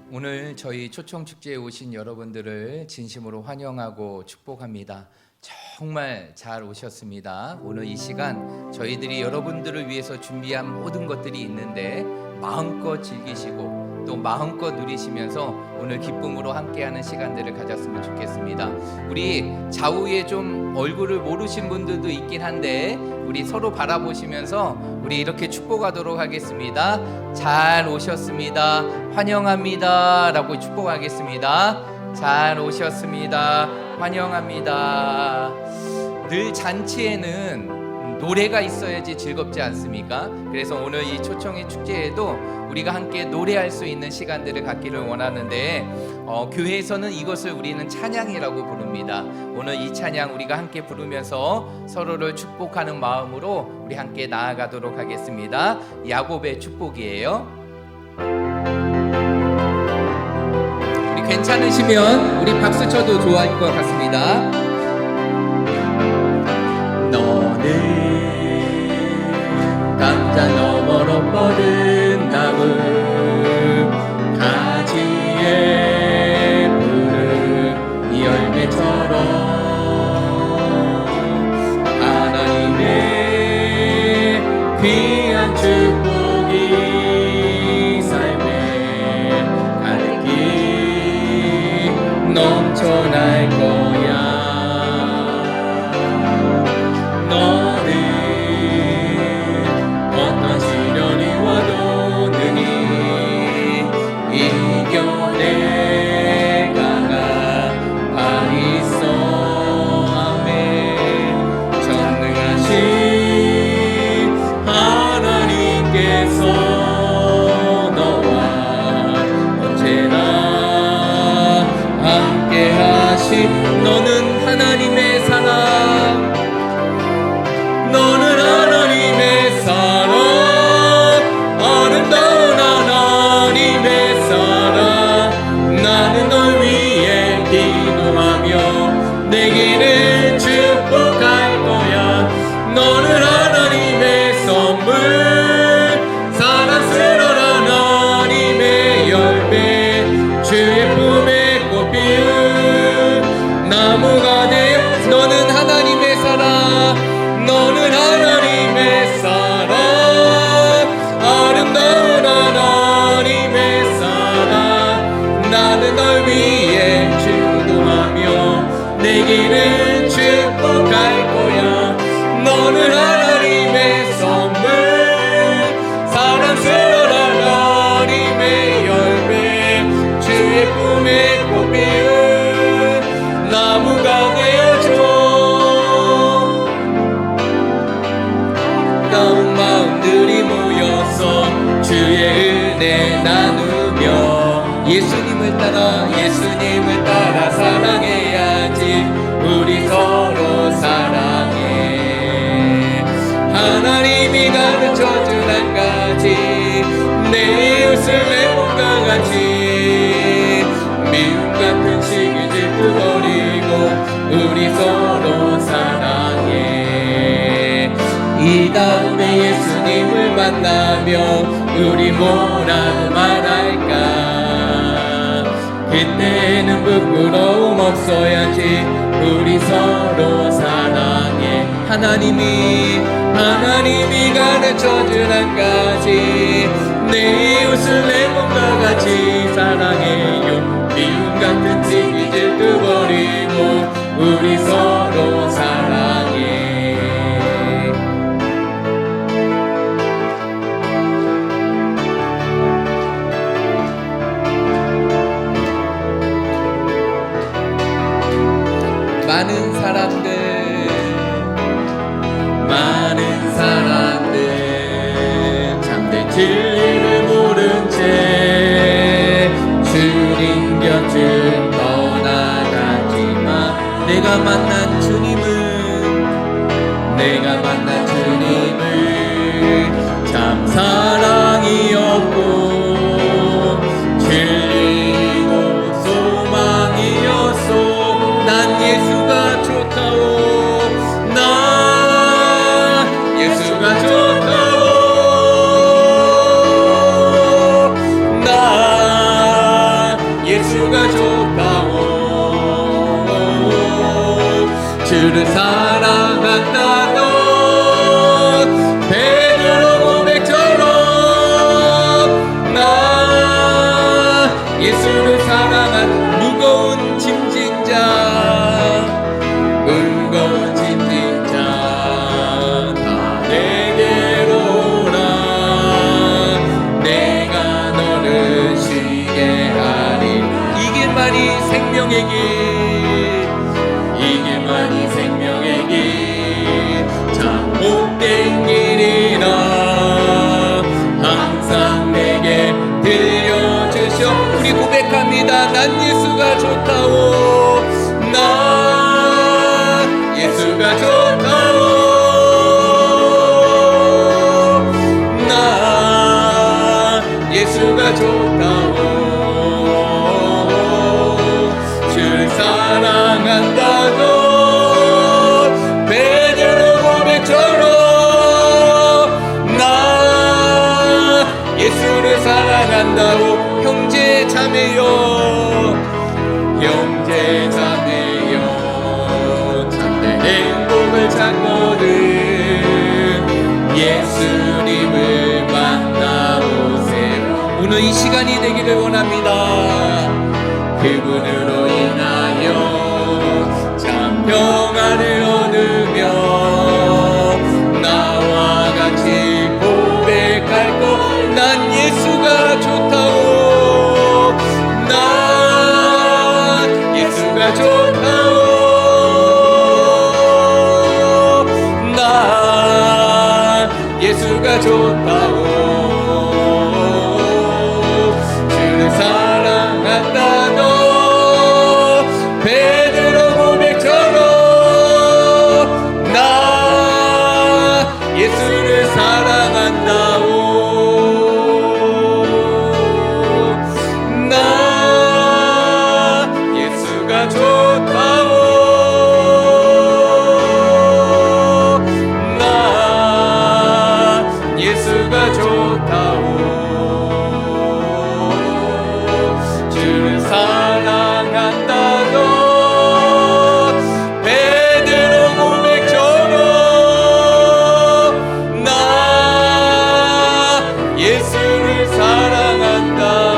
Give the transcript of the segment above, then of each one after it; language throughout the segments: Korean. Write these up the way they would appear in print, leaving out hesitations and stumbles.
오늘 저희 초청축제에 오신 여러분들을 진심으로 환영하고 축복합니다. 정말 잘 오셨습니다. 오늘 이 시간 저희들이 여러분들을 위해서 준비한 모든 것들이 있는데 마음껏 즐기시고 또 마음껏 누리시면서 오늘 기쁨으로 함께하는 시간들을 가졌으면 좋겠습니다. 우리 좌우에 좀 얼굴을 모르신 분들도 있긴 한데 우리 서로 바라보시면서 우리 이렇게 축복하도록 하겠습니다. 잘 오셨습니다. 환영합니다 라고 축복하겠습니다. 잘 오셨습니다. 환영합니다. 늘 잔치에는 노래가 있어야지 즐겁지 않습니까? 그래서 오늘 이 초청의 축제에도 우리가 함께 노래할 수 있는 시간들을 갖기를 원하는데 교회에서는 이것을 우리는 찬양이라고 부릅니다. 오늘 이 찬양 우리가 함께 부르면서 서로를 축복하는 마음으로 우리 함께 나아가도록 하겠습니다. 야곱의 축복이에요. 우리 괜찮으시면 우리 박수 쳐도 좋아할 것 같습니다. 너는 강자 너머로 뻗은 나무 가지에 푸른 열매처럼 하나님의 귀한 축복이 삶에 가득히 넘쳐날 거야. 너는 하나님의 사랑, 너는 하나님의 사랑, 아름다운 하나님의 사랑. 나는 널 위해 기도하며 내 길을 축복할 거야. 너는 하나님의 선물, 사랑스러운 하나님의 열매, 주의 품에 꽃 피운 나무가 되어. 너는 하나님의 사랑, 너는 하나님의 사랑, 아름다운 하나님의 사랑. 나는 널 위해 기도하며 내 길을 축복할 거야. 너는 하나님의 선물, 사랑스러운 하나님의 열매, 주의 품에 꽃 피운 나무가 되어줘. 가운 마음들이 모여서 주의 은혜 나누며 예수님을 따라 사랑해야지. 우리 서로 사랑해. 하나님이 가르쳐준 한 가지, 내 이웃을 내 몸과 같이. 미움 같은 시기질 버리고 우리 서로 사랑해. 이 다음에 예수님을 만나며 우리 뭐라고 말할까? 그때는 부끄러움 없어야지. 우리 서로 사랑해. 하나님이 가르쳐준 한 가지, 내 이웃을 내 몸과 같이 사랑해요. 미움 같은 시기질도 버리고 우리 서로 사랑해. 많은 사람들 참된 진리를 모른 채 주님 곁을 떠나가지만 내가 만난 주님은 참 사랑이었고 진리고 소망이었소. 난 예수가 좋다오. 예수가 좋다오. 난 주를 사랑한다던 베드로 고백처럼 나 예수를 사랑한 무거운 짐진자 다 내게로 오라 내가 너를 쉬게 하리 이 길만이 생명의 길 이 길만이 생명의 길 참 못된 길이라 항상 내게 들려주셔 우리 고백합니다 난 예수가 좋다오 난 예수가 좋다오 난 예수가 좋다오 주를 사랑한다고 베드로 고백처럼 나 예수를 사랑한다고 형제 자매여 형제 자매여 참된 행복을 찾거든 예수님을 만나보세요 오늘 이 시간이 되기를 원합니다 그분으로 인하여 참 평안을 얻으며 나와 같이 고백할 것 난 예수가 좋다오 난 예수가 좋다오 난 예수가 좋다오 주를 사랑한다 너 베드로 고백처럼 나 예수를 사랑한다오 나 예수가 좋다오 나 예수가 좋다오 주를 사랑한다 너 베드로 고백처럼 나 예수를 사랑한다오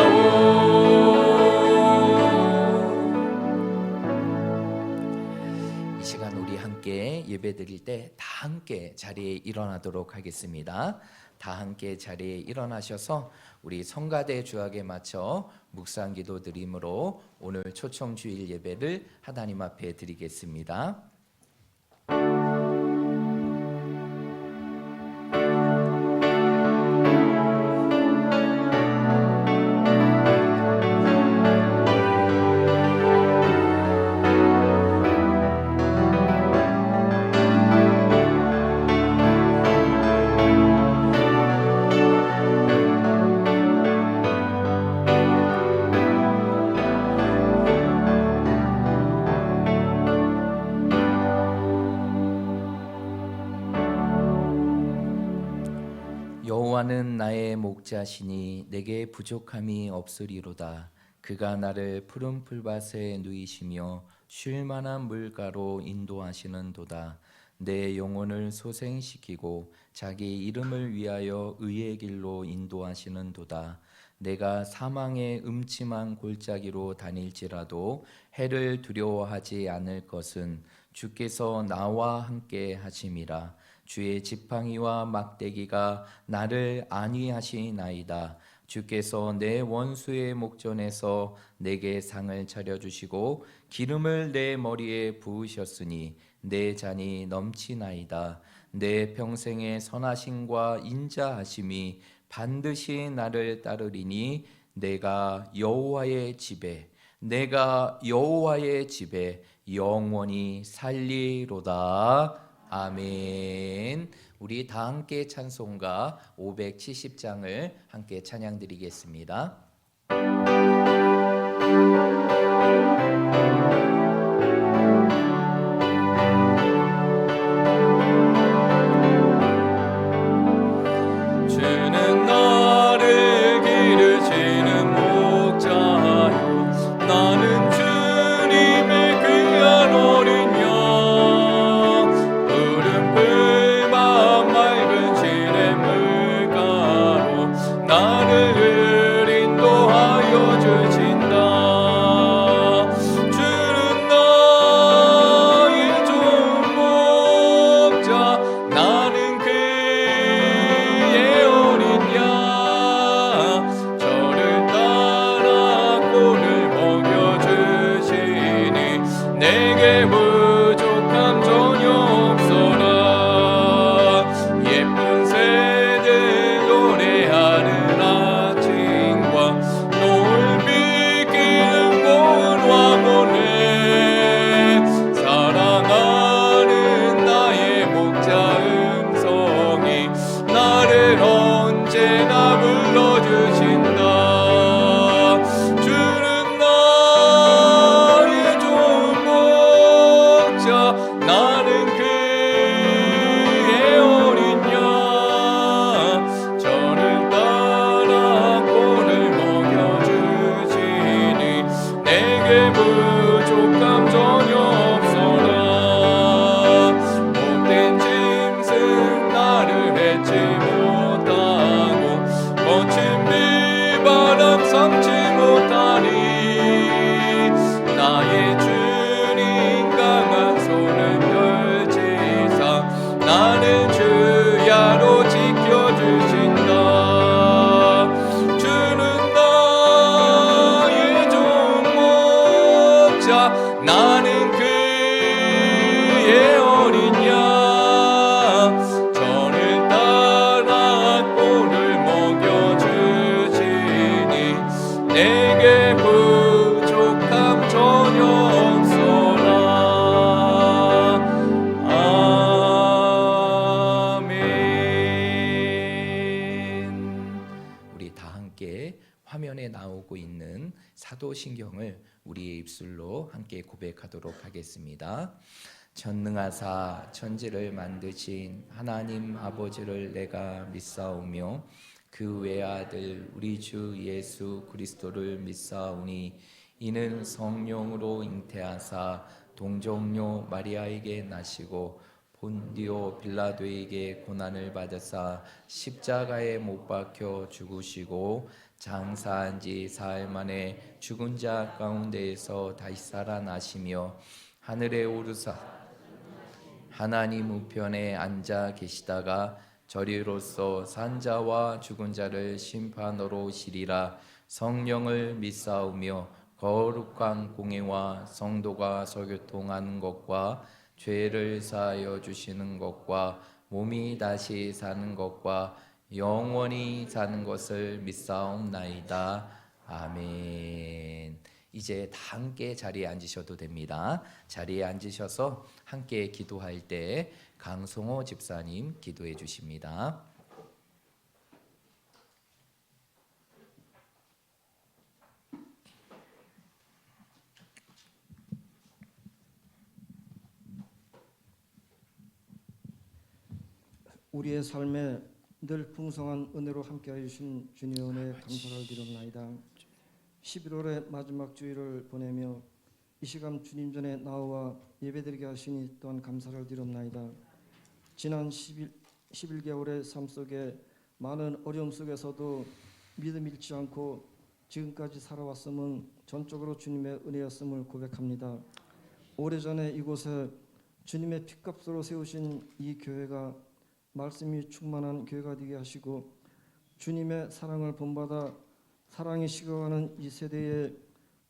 이 시간 우리 함께 예배 드릴 때 다 함께 자리에 일어나도록 하겠습니다 다 함께 자리에 일어나셔서 우리 성가대 주악에 맞춰 묵상 기도 드림으로 오늘 초청 주일 예배를 하나님 앞에 드리겠습니다. 여호와는 나의 목자시니 내게 부족함이 없으리로다. 그가 나를 푸른 풀밭에 누이시며 쉴 만한 물가로 인도하시는도다. 내 영혼을 소생시키고 자기 이름을 위하여 의의 길로 인도하시는도다. 내가 사망의 음침한 골짜기로 다닐지라도 해를 두려워하지 않을 것은 주께서 나와 함께 하심이라. 주의 지팡이와 막대기가 나를 안위하시나이다. 주께서 내 원수의 목전에서 내게 상을 차려주시고 기름을 내 머리에 부으셨으니 내 잔이 넘치나이다. 내 평생의 선하심과 인자하심이 반드시 나를 따르리니 내가 여호와의 집에 영원히 살리로다. 아멘. 우리 다 함께 찬송가 570장을 함께 찬양 드리겠습니다. 주는 나를 기르시는 목자요 나는 주님의 귀한 어린 양 나오고 있는 사도신경을 우리의 입술로 함께 고백하도록 하겠습니다. 전능하사 천지를 만드신 하나님 아버지를 내가 믿사오며 그 외아들 우리 주 예수 그리스도를 믿사오니 이는 성령으로 잉태하사 동정녀 마리아에게 나시고 본디오 빌라도에게 고난을 받으사 십자가에 못 박혀 죽으시고 장사한 지 사흘 만에 죽은 자 가운데에서 다시 살아나시며 하늘에 오르사 하나님 우편에 앉아 계시다가 저리로서 산자와 죽은 자를 심판하러 오시리라. 성령을 믿사오며 거룩한 공예와 성도가 서교통하는 것과 죄를 사하여 주시는 것과 몸이 다시 사는 것과 영원히 사는 것을 믿사옵나이다. 아멘. 이제 다 함께 자리에 앉으셔도 됩니다. 자리에 앉으셔서 함께 기도할 때 강성호 집사님 기도해 주십니다. 우리의 삶에 늘 풍성한 은혜로 함께하여 주신 주님의 은혜에 감사를 드립나이다. 11월의 마지막 주일을 보내며 이 시간 주님 전에 나와 예배드리게 하시니 또한 감사를 드립나이다. 지난 11개월의 삶 속에 많은 어려움 속에서도 믿음 잃지 않고 지금까지 살아왔음은 전적으로 주님의 은혜였음을 고백합니다. 오래전에 이곳에 주님의 피값으로 세우신 이 교회가 말씀이 충만한 교회가 되게 하시고 주님의 사랑을 본받아 사랑이 식어가는 이 세대에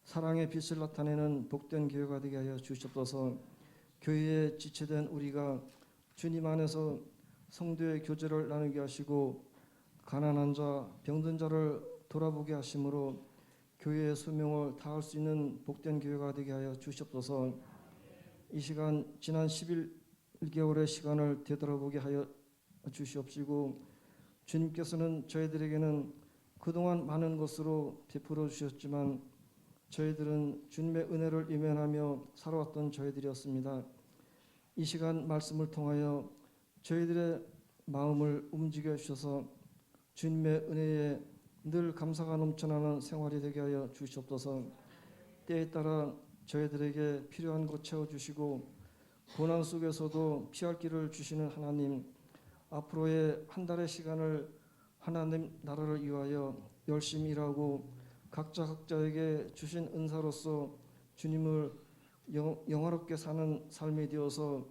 사랑의 빛을 나타내는 복된 교회가 되게 하여 주시옵소서. 교회에 지체된 우리가 주님 안에서 성도의 교제를 나누게 하시고 가난한 자, 병든 자를 돌아보게 하심으로 교회의 소명을 다할 수 있는 복된 교회가 되게 하여 주시옵소서. 이 시간 지난 11개월의 시간을 되돌아보게 하여 주시옵시고 주님께서는 저희들에게는 그동안 많은 것으로 베풀어 주셨지만 저희들은 주님의 은혜를 외면하며 살아왔던 저희들이었습니다. 이 시간 말씀을 통하여 저희들의 마음을 움직여 주셔서 주님의 은혜에 늘 감사가 넘쳐나는 생활이 되게 하여 주시옵소서. 때에 따라 저희들에게 필요한 것 채워주시고 고난 속에서도 피할 길을 주시는 하나님, 앞으로의 한 달의 시간을 하나님 나라를 위하여 열심히 일하고 각자에게 주신 은사로서 주님을 영화롭게 사는 삶이 되어서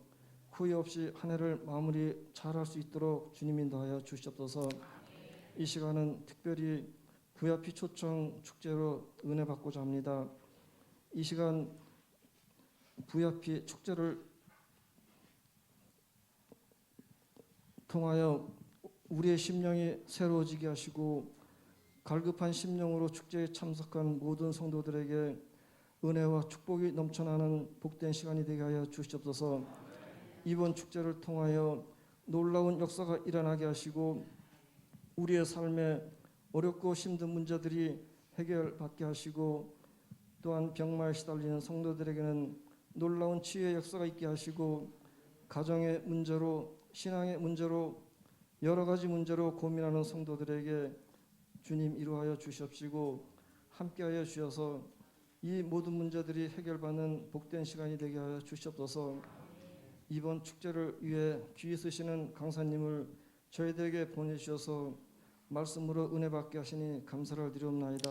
후회 없이 한 해를 마무리 잘할 수 있도록 주님 인도하여 주시옵소서. 이 시간은 특별히 부야피 초청 축제로 은혜 받고자 합니다. 이 시간 부야피 축제를 통하여 우리의 심령이 새로워지게 하시고 갈급한 심령으로 축제에 참석한 모든 성도들에게 은혜와 축복이 넘쳐나는 복된 시간이 되게 하여 주시옵소서. 이번 축제를 통하여 놀라운 역사가 일어나게 하시고 우리의 삶에 어렵고 힘든 문제들이 해결받게 하시고 또한 병마에 시달리는 성도들에게는 놀라운 치유의 역사가 있게 하시고 가정의 문제로 신앙의 문제로 여러 가지 문제로 고민하는 성도들에게 주님 이루하여 주시옵시고 함께하여 주셔서 이 모든 문제들이 해결받는 복된 시간이 되게 하여 주시옵소서. 이번 축제를 위해 귀 쓰시는 강사님을 저희들에게 보내주셔서 말씀으로 은혜 받게 하시니 감사를 드리옵나이다.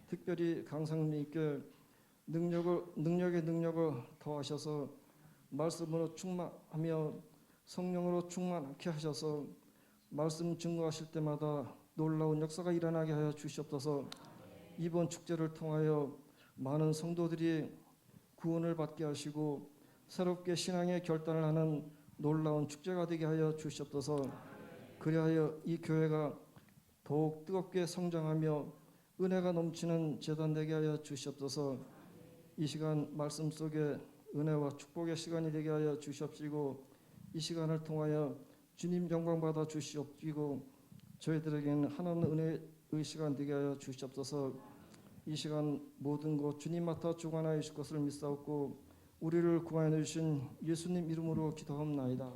특별히 강사님께 능력의 능력을 더하셔서 말씀으로 충만하며 성령으로 충만하게 하셔서 말씀 증거하실 때마다 놀라운 역사가 일어나게 하여 주시옵소서. 이번 축제를 통하여 많은 성도들이 구원을 받게 하시고 새롭게 신앙의 결단을 하는 놀라운 축제가 되게 하여 주시옵소서. 그리하여 이 교회가 더욱 뜨겁게 성장하며 은혜가 넘치는 제단 되게 하여 주시옵소서. 이 시간 말씀 속에 은혜와 축복의 시간이 되게 하여 주시옵시고 이 시간을 통하여 주님 영광 받아 주시옵시고 저희들에게는 하나님 시간 되게 하여 주시옵소서. 이 시간 모든 것 주님 맡아 주관하여 주실 것을 믿사옵고 우리를 구하여 주신 예수님 이름으로 기도하옵나이다.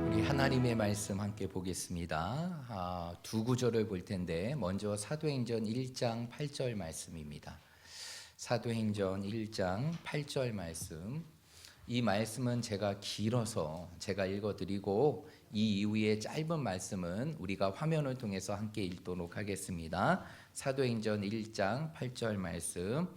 우리 하나님의 말씀 함께 보겠습니다. 두 구절을 볼 텐데 먼저 사도행전 1장 8절 말씀입니다. 사도행전 1장 8절 말씀. 이 말씀은 제가 길어서 제가 읽어드리고 이 이후에 짧은 말씀은 우리가 화면을 통해서 함께 읽도록 하겠습니다. 사도행전 1장 8절 말씀.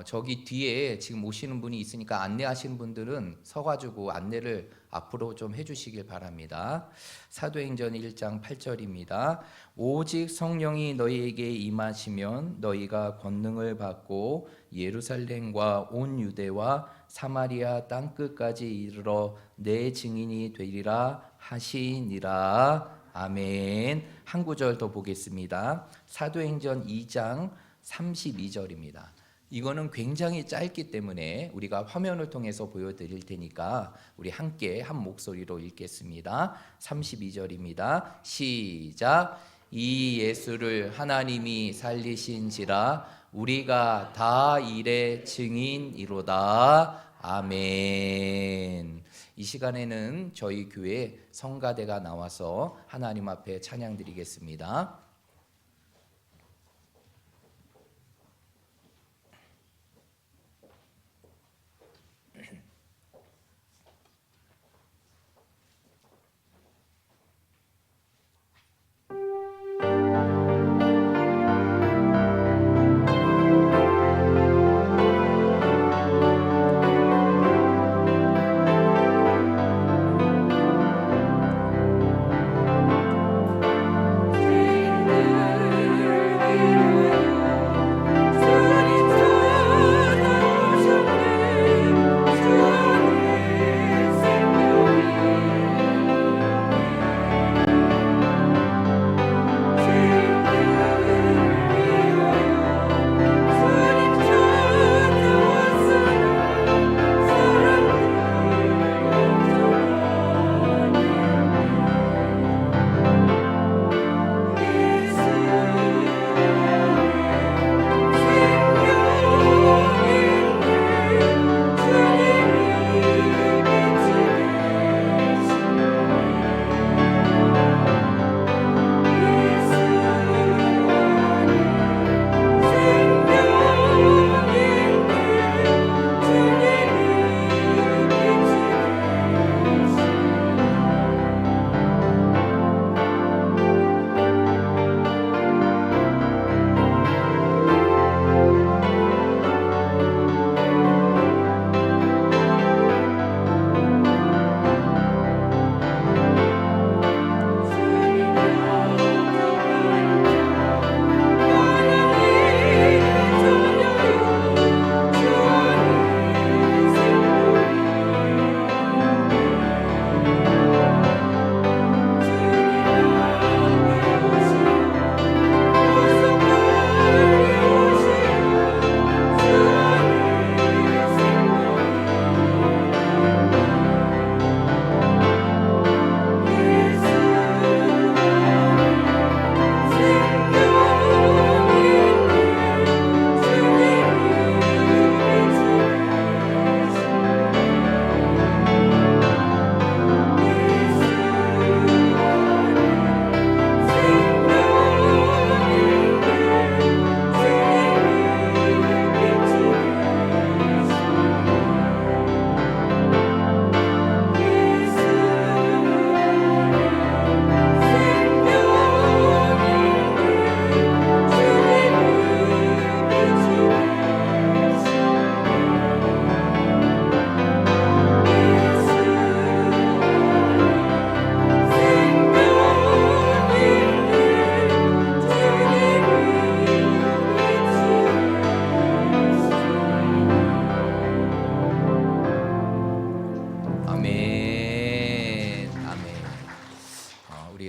저기 뒤에 지금 오시는 분이 있으니까 안내하시는 분들은 서가지고 안내를 앞으로 좀 해주시길 바랍니다. 사도행전 1장 8절입니다. 오직 성령이 너희에게 임하시면 너희가 권능을 받고 예루살렘과 온 유대와 사마리아 땅끝까지 이르러 내 증인이 되리라 하시니라. 아멘. 한 구절 더 보겠습니다. 사도행전 2장 32절입니다. 이거는 굉장히 짧기 때문에 우리가 화면을 통해서 보여드릴 테니까 우리 함께 한 목소리로 읽겠습니다. 32절입니다. 시작. 이 예수를 하나님이 살리신지라 우리가 다 일의 증인이로다. 아멘. 이 시간에는 저희 교회 성가대가 나와서 하나님 앞에 찬양드리겠습니다.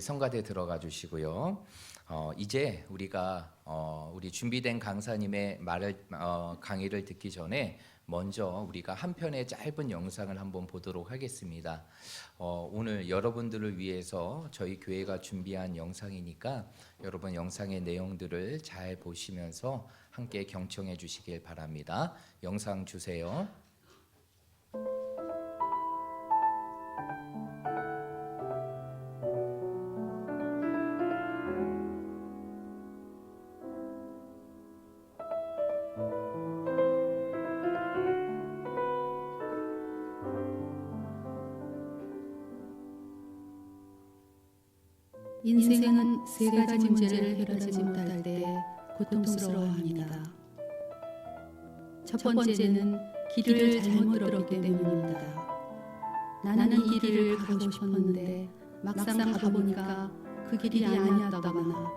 여기 성가대 들어가 주시고요. 이제 우리가 우리 준비된 강사님의 강의를 듣기 전에 먼저 우리가 한 편의 짧은 영상을 한번 보도록 하겠습니다. 오늘 여러분들을 위해서 저희 교회가 준비한 영상이니까 여러분 영상의 내용들을 잘 보시면서 함께 경청해 주시길 바랍니다. 영상 주세요. 인생은 세 가지 문제를 해결하지 못할 때 고통스러워합니다. 첫 번째는 길을 잘못 들었기 때문입니다. 나는 이 길을 가고 싶었는데 막상 가보니까 그 길이 아니었다거나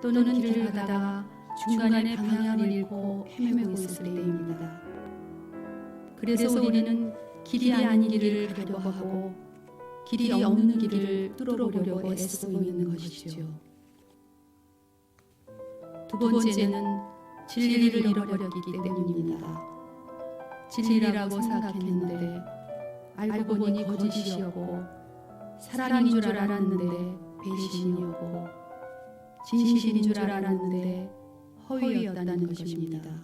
또는 길을 가다가 중간에 방향을 잃고 헤매고 있을 때입니다. 그래서 우리는 길이 아닌 길을 가려고 하고 길이 없는 길을 뚫어보려고 애쓰고 있는 것이죠. 두 번째는 진리를 잃어버렸기 때문입니다. 진리라고 생각했는데 알고 보니 거짓이었고 사랑인 줄 알았는데 배신이었고 진실인 줄 알았는데 허위였다는 것입니다.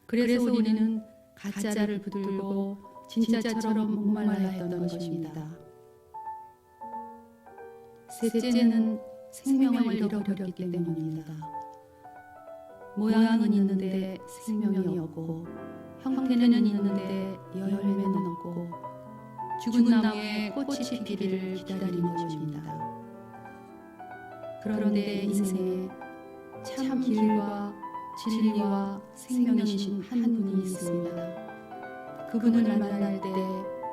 그래서 우리는 가짜를 붙들고 진짜처럼 목말라 했던 것입니다. 셋째는 생명을 잃어버렸기 때문입니다. 모양은 있는데 생명이 없고 형태는 있는데 열매는 없고 죽은 나무에 꽃이 피기를 기다리는 것입니다. 그런데 인생에 참 길과 진리와 생명이신 한 분이 있습니다. 그분을 만날 때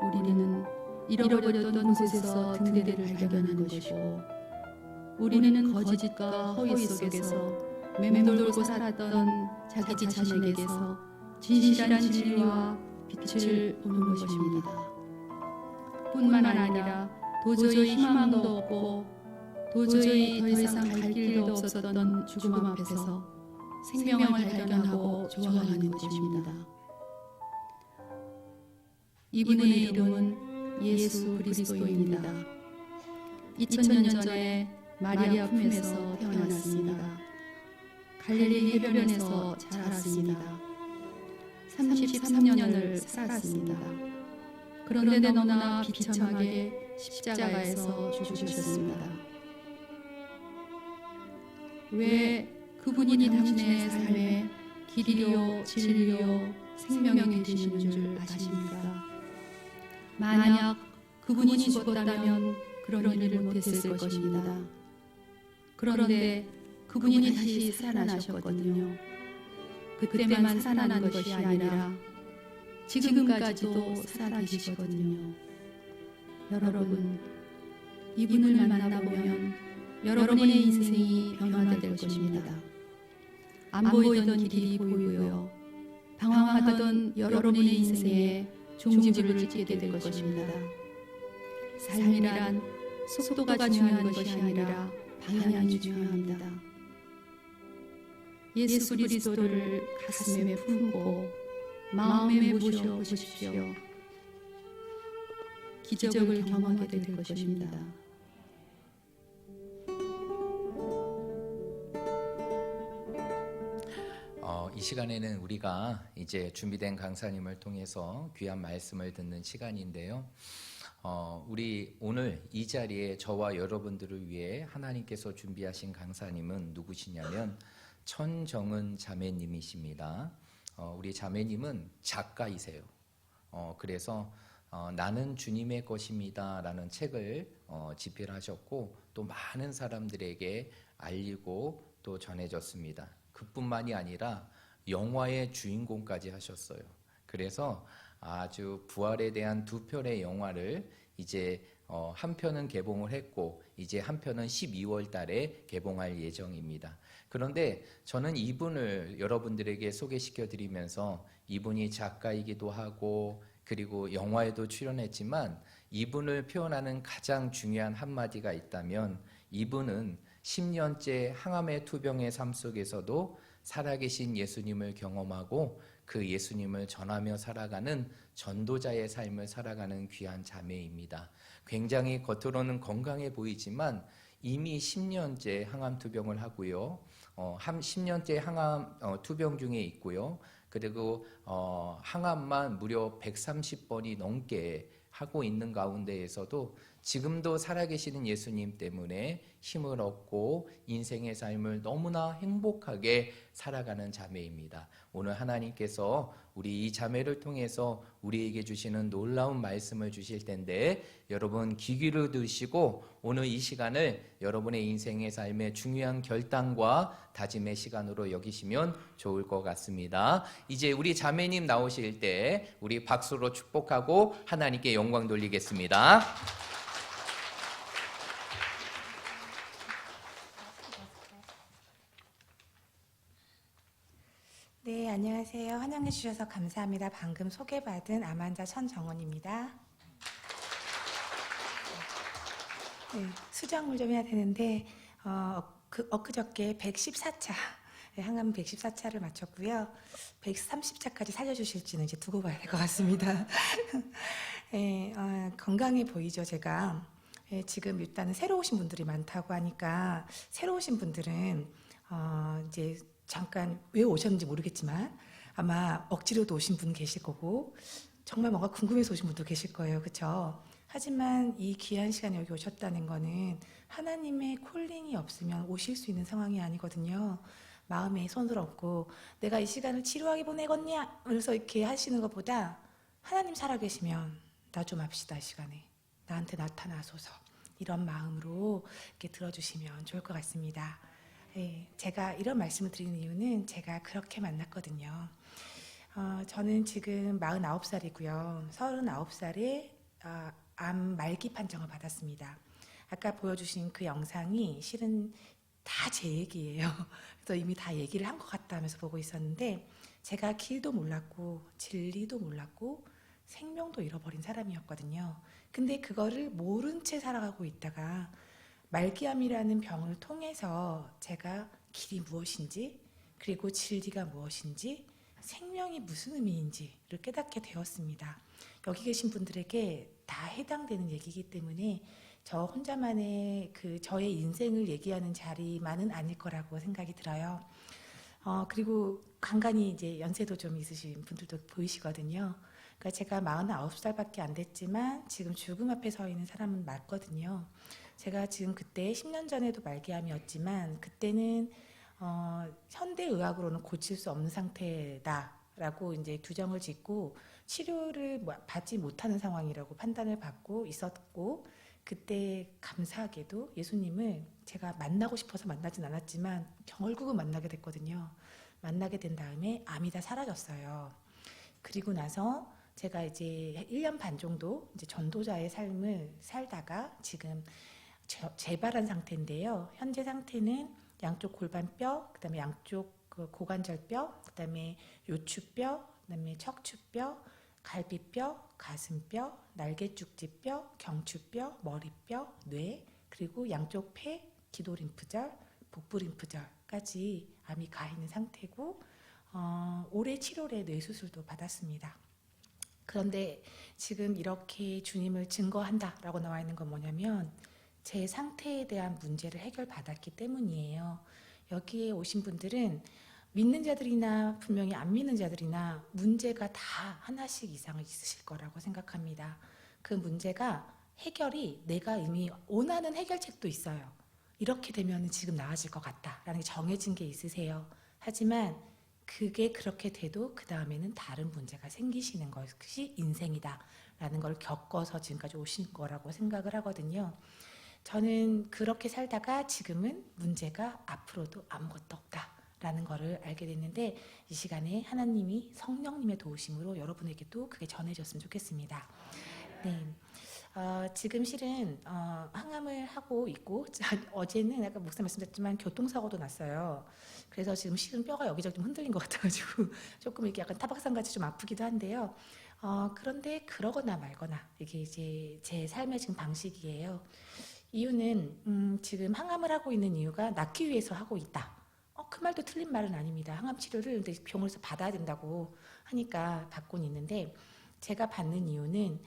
우리는 잃어버렸던 곳에서 등대를 발견하는 것이고 우리는 거짓과 허위 속에서 맴돌고 살았던 자기 자신에게서 진실한 진리와 빛을 보는 것입니다. 뿐만 아니라 도저히 희망도 없고 도저히 더 이상 갈 길도 없었던 죽음 앞에서 생명을 발견하고 좋아하는 것입니다. 이분의 이름은 예수 그리스도입니다. 2000년 전에 마리아 품에서 태어났습니다. 갈릴리 해변에서 자랐습니다. 33년을 살았습니다. 그런데 너무나 비참하게 십자가에서 죽으셨습니다. 왜 그분이 당신의 삶에 길이요 진리요 생명이 되시는 줄 아십니까? 만약 그분이 죽었다면 그런 일을 못했을 것입니다. 그런데 그분이 다시 살아나셨거든요. 그때만 살아난 것이 아니라 지금까지도 살아계시거든요. 여러분, 이분을 만나보면 여러분의 인생이 변화될 것입니다. 안 보이던 길이 보이고요. 방황하던 여러분의 인생에 종지부를 찍게 될 것입니다. 삶이란 속도가 중요한 것이 아니라 방향이 중요합니다. 예수 그리스도를 가슴에 품고 마음에 모셔 보십시오. 기적을 경험하게 될 것입니다. 이 시간에는 우리가 이제 준비된 강사님을 통해서 귀한 말씀을 듣는 시간인데요. 우리 오늘 이 자리에 저와 여러분들을 위해 하나님께서 준비하신 강사님은 누구시냐면 천정은 자매님이십니다. 우리 자매님은 작가이세요. 그래서 나는 주님의 것입니다 라는 책을 집필하셨고 또 많은 사람들에게 알리고 또 전해졌습니다. 그뿐만이 아니라 영화의 주인공까지 하셨어요. 그래서 아주 부활에 대한 두 편의 영화를 이제 한 편은 개봉을 했고 이제 한 편은 12월 달에 개봉할 예정입니다. 그런데 저는 이분을 여러분들에게 소개시켜 드리면서 이분이 작가이기도 하고 그리고 영화에도 출연했지만 이분을 표현하는 가장 중요한 한마디가 있다면 이분은 10년째 항암의 투병의 삶 속에서도 살아계신 예수님을 경험하고 그 예수님을 전하며 살아가는 전도자의 삶을 살아가는 귀한 자매입니다. 굉장히 겉으로는 건강해 보이지만 이미 10년째 항암 투병을 하고요. 10년째 항암 투병 중에 있고요. 그리고 항암만 무려 130번이 넘게 하고 있는 가운데에서도 지금도 살아계시는 예수님 때문에 힘을 얻고 인생의 삶을 너무나 행복하게 살아가는 자매입니다. 오늘 하나님께서 우리 이 자매를 통해서 우리에게 주시는 놀라운 말씀을 주실 텐데 여러분 귀 기울이시고 오늘 이 시간을 여러분의 인생의 삶의 중요한 결단과 다짐의 시간으로 여기시면 좋을 것 같습니다. 이제 우리 자매님 나오실 때 우리 박수로 축복하고 하나님께 영광 돌리겠습니다. 네, 안녕하세요. 환영해 주셔서 감사합니다. 방금 소개받은 암환자 천정원입니다. 네, 수정을 좀 해야 되는데 엊그저께 114차 항암 114차를 마쳤고요. 130차까지 살려주실지는 이제 두고 봐야 될 것 같습니다. 네, 건강해 보이죠, 제가. 네, 지금 일단은 새로 오신 분들이 많다고 하니까 새로 오신 분들은 이제 잠깐 왜 오셨는지 모르겠지만 아마 억지로도 오신 분 계실 거고 정말 뭔가 궁금해서 오신 분도 계실 거예요. 그렇죠? 하지만 이 귀한 시간에 여기 오셨다는 거는 하나님의 콜링이 없으면 오실 수 있는 상황이 아니거든요. 마음에 손을 얹고 내가 이 시간을 지루하게 보내겠냐? 그래서 이렇게 하시는 것보다 하나님 살아계시면 나 좀 합시다. 이 시간에 나한테 나타나소서 이런 마음으로 이렇게 들어주시면 좋을 것 같습니다. 네, 제가 이런 말씀을 드리는 이유는 제가 그렇게 만났거든요. 저는 지금 49살이고요. 39살에 암 말기 판정을 받았습니다. 아까 보여주신 그 영상이 실은 다 제 얘기예요. 그래서 이미 다 얘기를 한 것 같다 하면서 보고 있었는데 제가 길도 몰랐고 진리도 몰랐고 생명도 잃어버린 사람이었거든요. 근데 그거를 모른 채 살아가고 있다가 말기암이라는 병을 통해서 제가 길이 무엇인지 그리고 진리가 무엇인지 생명이 무슨 의미인지를 깨닫게 되었습니다. 여기 계신 분들에게 다 해당되는 얘기이기 때문에 저 혼자만의 저의 인생을 얘기하는 자리만은 아닐 거라고 생각이 들어요. 그리고 간간히 이제 연세도 좀 있으신 분들도 보이시거든요. 그러니까 제가 49살밖에 안 됐지만 지금 죽음 앞에 서 있는 사람은 맞거든요. 제가 지금 그때 10년 전에도 말기암이었지만 그때는 현대의학으로는 고칠 수 없는 상태다라고 이제 규정을 짓고 치료를 받지 못하는 상황이라고 판단을 받고 있었고 그때 감사하게도 예수님을 제가 만나고 싶어서 만나진 않았지만 결국은 만나게 됐거든요. 만나게 된 다음에 암이 다 사라졌어요. 그리고 나서 제가 이제 1년 반 정도 이제 전도자의 삶을 살다가 지금 재발한 상태인데요. 현재 상태는 양쪽 골반뼈, 그다음에 양쪽 고관절뼈, 그다음에 요추뼈, 그다음에 척추뼈, 갈비뼈, 가슴뼈, 날개죽지뼈, 경추뼈, 머리뼈, 뇌, 그리고 양쪽 폐, 기도림프절, 복부림프절까지 암이 가 있는 상태고 올해 7월에 뇌수술도 받았습니다. 그런데 지금 이렇게 주님을 증거한다라고 나와 있는 건 뭐냐면 제 상태에 대한 문제를 해결받았기 때문이에요. 여기에 오신 분들은 믿는 자들이나 분명히 안 믿는 자들이나 문제가 다 하나씩 이상은 있으실 거라고 생각합니다. 그 문제가 해결이 내가 이미 원하는 해결책도 있어요. 이렇게 되면 지금 나아질 것 같다라는 게 정해진 게 있으세요. 하지만 그게 그렇게 돼도 그 다음에는 다른 문제가 생기시는 것이 인생이다라는 걸 겪어서 지금까지 오신 거라고 생각을 하거든요. 저는 그렇게 살다가 지금은 문제가 앞으로도 아무것도 없다라는 거를 알게 됐는데 이 시간에 하나님이 성령님의 도우심으로 여러분에게도 그게 전해졌으면 좋겠습니다. 네. 지금 실은 항암을 하고 있고 어제는 아까 목사 말씀드렸지만 교통사고도 났어요. 그래서 지금 실은 뼈가 여기저기 좀 흔들린 것 같아가지고 조금 이렇게 약간 타박상같이 좀 아프기도 한데요. 그런데 그러거나 말거나 이게 이제 제 삶의 지금 방식이에요. 이유는 지금 항암을 하고 있는 이유가 낫기 위해서 하고 있다. 그 말도 틀린 말은 아닙니다. 항암 치료를 근데 병원에서 받아야 된다고 하니까 받고는 있는데 제가 받는 이유는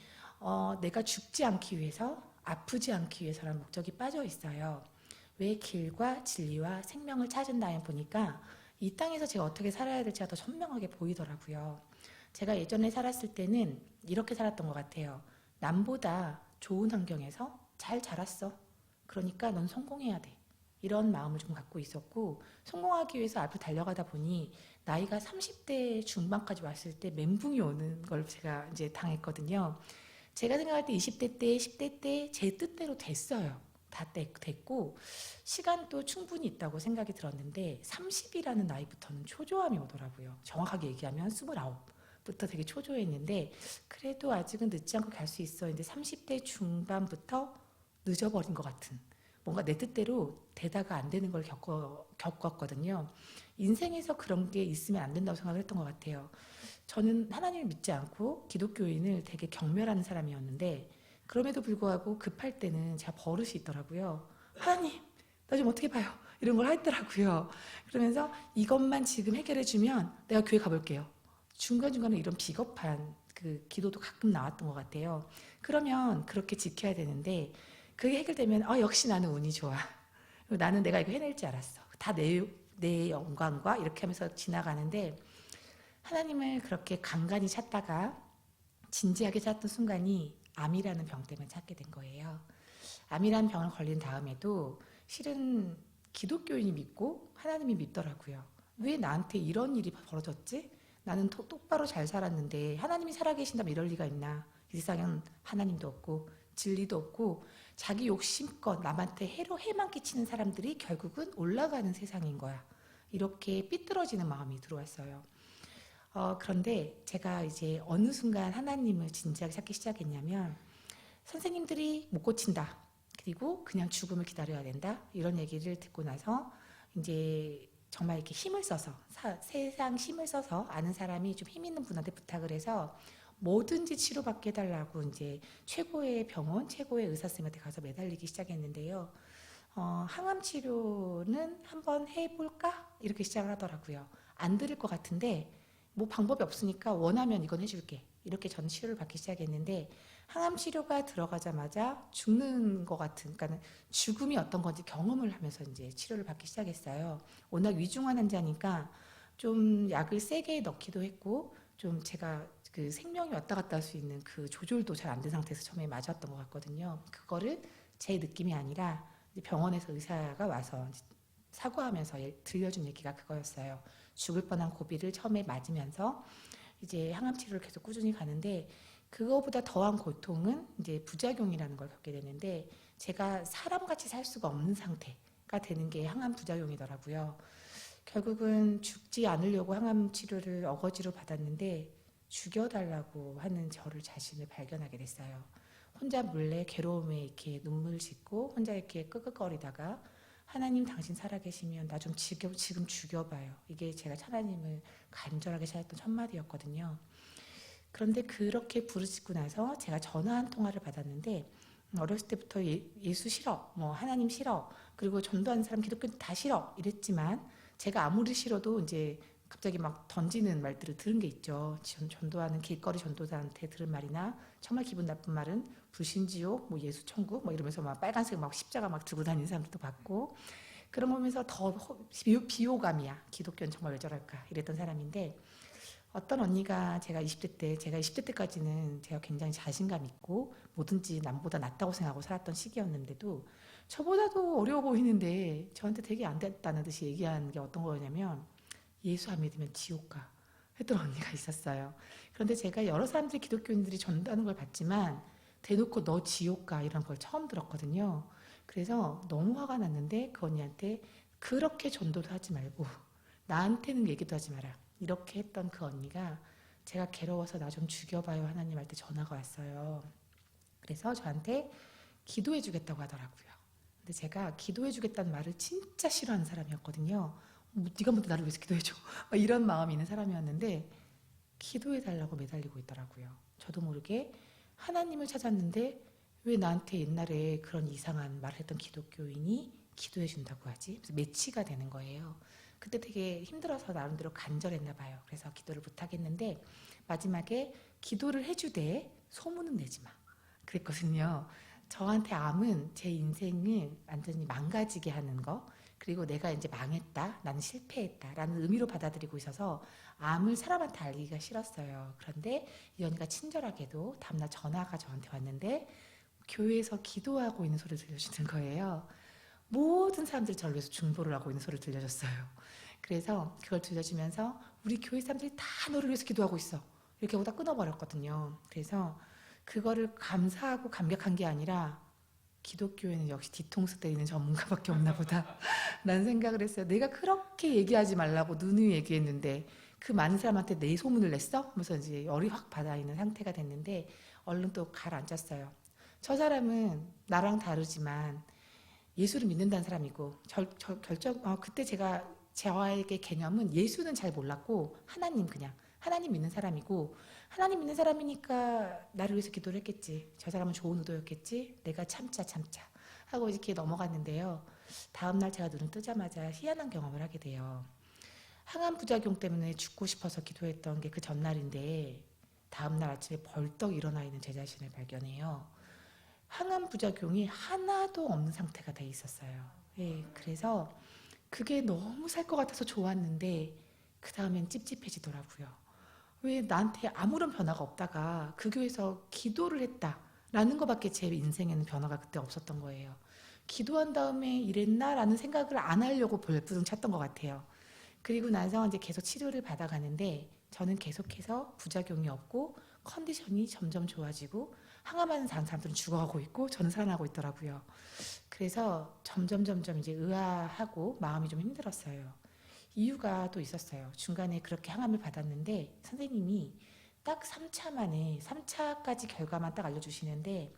내가 죽지 않기 위해서 아프지 않기 위해서라는 목적이 빠져 있어요. 왜 길과 진리와 생명을 찾은다에 보니까 이 땅에서 제가 어떻게 살아야 될지가 더 선명하게 보이더라고요. 제가 예전에 살았을 때는 이렇게 살았던 것 같아요. 남보다 좋은 환경에서 잘 자랐어. 그러니까 넌 성공해야 돼. 이런 마음을 좀 갖고 있었고 성공하기 위해서 앞으로 달려가다 보니 나이가 30대 중반까지 왔을 때 멘붕이 오는 걸 제가 이제 당했거든요. 제가 생각할 때 20대 때, 10대 때 제 뜻대로 됐어요. 다 됐고 시간도 충분히 있다고 생각이 들었는데 30이라는 나이부터는 초조함이 오더라고요. 정확하게 얘기하면 29부터 되게 초조했는데 그래도 아직은 늦지 않고 갈 수 있어. 근데 30대 중반부터 늦어버린 것 같은 뭔가 내 뜻대로 되다가 안 되는 걸 겪었거든요. 인생에서 그런 게 있으면 안 된다고 생각을 했던 것 같아요. 저는 하나님을 믿지 않고 기독교인을 되게 경멸하는 사람이었는데 그럼에도 불구하고 급할 때는 제가 버릇이 있더라고요. 하나님, 나 좀 어떻게 봐요? 이런 걸 하더라고요. 그러면서 이것만 지금 해결해 주면 내가 교회 가볼게요. 중간중간에 이런 비겁한 그 기도도 가끔 나왔던 것 같아요. 그러면 그렇게 지켜야 되는데 그게 해결되면 역시 나는 운이 좋아. 나는 내가 이거 해낼 줄 알았어. 다 내 영광과 이렇게 하면서 지나가는데 하나님을 그렇게 간간히 찾다가 진지하게 찾던 순간이 암이라는 병 때문에 찾게 된 거예요. 암이라는 병을 걸린 다음에도 실은 기독교인이 믿고 하나님이 믿더라고요. 왜 나한테 이런 일이 벌어졌지? 나는 똑바로 잘 살았는데 하나님이 살아계신다면 이럴 리가 있나? 이 세상엔 하나님도 없고 진리도 없고 자기 욕심껏 남한테 해만 끼치는 사람들이 결국은 올라가는 세상인 거야. 이렇게 삐뚤어지는 마음이 들어왔어요. 그런데 제가 이제 어느 순간 하나님을 진지하게 찾기 시작했냐면 선생님들이 못 고친다. 그리고 그냥 죽음을 기다려야 된다. 이런 얘기를 듣고 나서 이제 정말 이렇게 힘을 써서 세상 힘을 써서 아는 사람이 좀 힘 있는 분한테 부탁을 해서 뭐든지 치료받게 해달라고 이제 최고의 병원, 최고의 의사 선생님한테 가서 매달리기 시작했는데요. 항암 치료는 한번 해볼까? 이렇게 시작을 하더라고요. 안 들을 것 같은데 뭐 방법이 없으니까 원하면 이건 해줄게. 이렇게 저는 치료를 받기 시작했는데 항암 치료가 들어가자마자 죽는 것 같은, 그러니까 죽음이 어떤 건지 경험을 하면서 이제 치료를 받기 시작했어요. 워낙 위중한 환자니까 좀 약을 세게 넣기도 했고 좀 제가 그 생명이 왔다 갔다 할 수 있는 그 조절도 잘 안 된 상태에서 처음에 맞았던 것 같거든요. 그거를 제 느낌이 아니라 병원에서 의사가 와서 사과하면서 들려준 얘기가 그거였어요. 죽을 뻔한 고비를 처음에 맞으면서 이제 항암 치료를 계속 꾸준히 가는데 그거보다 더한 고통은 이제 부작용이라는 걸 겪게 되는데 제가 사람같이 살 수가 없는 상태가 되는 게 항암 부작용이더라고요. 결국은 죽지 않으려고 항암 치료를 어거지로 받았는데 죽여달라고 하는 저를 자신을 발견하게 됐어요. 혼자 몰래 괴로움에 이렇게 눈물 짓고 혼자 이렇게 끄끄거리다가 하나님 당신 살아계시면 나 좀 지금 죽여봐요. 이게 제가 하나님을 간절하게 찾았던 첫 마디였거든요. 그런데 그렇게 부르짖고 나서 제가 전화 한 통화를 받았는데 어렸을 때부터 예수 싫어, 뭐 하나님 싫어, 그리고 전도하는 사람 기독교 다 싫어 이랬지만 제가 아무리 싫어도 이제 갑자기 막 던지는 말들을 들은 게 있죠. 전도하는 길거리 전도사한테 들은 말이나 정말 기분 나쁜 말은 불신지옥, 뭐 예수 천국, 뭐 이러면서 막 빨간색 막 십자가 막 들고 다니는 사람들도 봤고 그런 거 보면서 더 비호감이야. 기독교는 정말 왜 저럴까 이랬던 사람인데 어떤 언니가 제가 20대 때까지는 제가 굉장히 자신감 있고 뭐든지 남보다 낫다고 생각하고 살았던 시기였는데도 저보다도 어려워 보이는데 저한테 되게 안 됐다는 듯이 얘기한 게 어떤 거였냐면 예수 안 믿으면 지옥 가 했던 언니가 있었어요. 그런데 제가 여러 사람들이 기독교인들이 전도하는 걸 봤지만 대놓고 너 지옥 가 이런 걸 처음 들었거든요. 그래서 너무 화가 났는데 그 언니한테 그렇게 전도도 하지 말고 나한테는 얘기도 하지 마라. 이렇게 했던 그 언니가 제가 괴로워서 나 좀 죽여봐요 하나님 할 때 전화가 왔어요. 그래서 저한테 기도해 주겠다고 하더라고요. 근데 제가 기도해 주겠다는 말을 진짜 싫어하는 사람이었거든요. 네가 먼저 나를 위해서 기도해 줘. 이런 마음이 있는 사람이었는데 기도해 달라고 매달리고 있더라고요. 저도 모르게 하나님을 찾았는데 왜 나한테 옛날에 그런 이상한 말을 했던 기독교인이 기도해 준다고 하지? 그래서 매치가 되는 거예요. 그때 되게 힘들어서 나름대로 간절했나 봐요. 그래서 기도를 못 하겠는데 마지막에 기도를 해주되 소문은 내지 마. 그랬거든요. 저한테 암은 제 인생을 완전히 망가지게 하는 거, 그리고 내가 이제 망했다, 나는 실패했다라는 의미로 받아들이고 있어서 암을 사람한테 알리기가 싫었어요. 그런데 이 언니가 친절하게도 다음날 전화가 저한테 왔는데 교회에서 기도하고 있는 소리를 들려주는 거예요. 모든 사람들이 저를 위해서 중보를 하고 있는 소리를 들려줬어요. 그래서 그걸 들려주면서 우리 교회 사람들이 다 너를 위해서 기도하고 있어. 이렇게 하고 다 끊어버렸거든요. 그래서 그거를 감사하고 감격한 게 아니라 기독교회는 역시 뒤통수 때리는 전문가밖에 없나 보다 라는 생각을 했어요. 내가 그렇게 얘기하지 말라고 누누이 얘기했는데 그 많은 사람한테 내 소문을 냈어? 하면서 이제 열이 확 받아있는 상태가 됐는데 얼른 또 가라앉았어요. 저 사람은 나랑 다르지만 예수를 믿는다는 사람이고 그때 저와의 개념은 예수는 잘 몰랐고 하나님 믿는 사람이고, 하나님 믿는 사람이니까 나를 위해서 기도를 했겠지. 저 사람은 좋은 의도였겠지. 내가 참자 하고 이렇게 넘어갔는데요. 다음날 제가 눈을 뜨자마자 희한한 경험을 하게 돼요. 항암 부작용 때문에 죽고 싶어서 기도했던 게 그 전날인데 다음날 아침에 벌떡 일어나 있는 제 자신을 발견해요. 항암 부작용이 하나도 없는 상태가 돼 있었어요. 예, 그래서 그게 너무 살 것 같아서 좋았는데 그 다음엔 찝찝해지더라고요. 왜 나한테 아무런 변화가 없다가 그 교회에서 기도를 했다라는 것밖에 제 인생에는 변화가 그때 없었던 거예요. 기도한 다음에 이랬나라는 생각을 안 하려고 벌부둥 찼던 것 같아요. 그리고 나서 이제 계속 치료를 받아가는데 저는 계속해서 부작용이 없고 컨디션이 점점 좋아지고 항암하는 사람들은 죽어가고 있고 저는 살아나고 있더라고요. 그래서 점점 이제 의아하고 마음이 좀 힘들었어요. 이유가 또 있었어요. 중간에 그렇게 항암을 받았는데 선생님이 딱 3차 만에 3차까지 결과만 딱 알려주시는데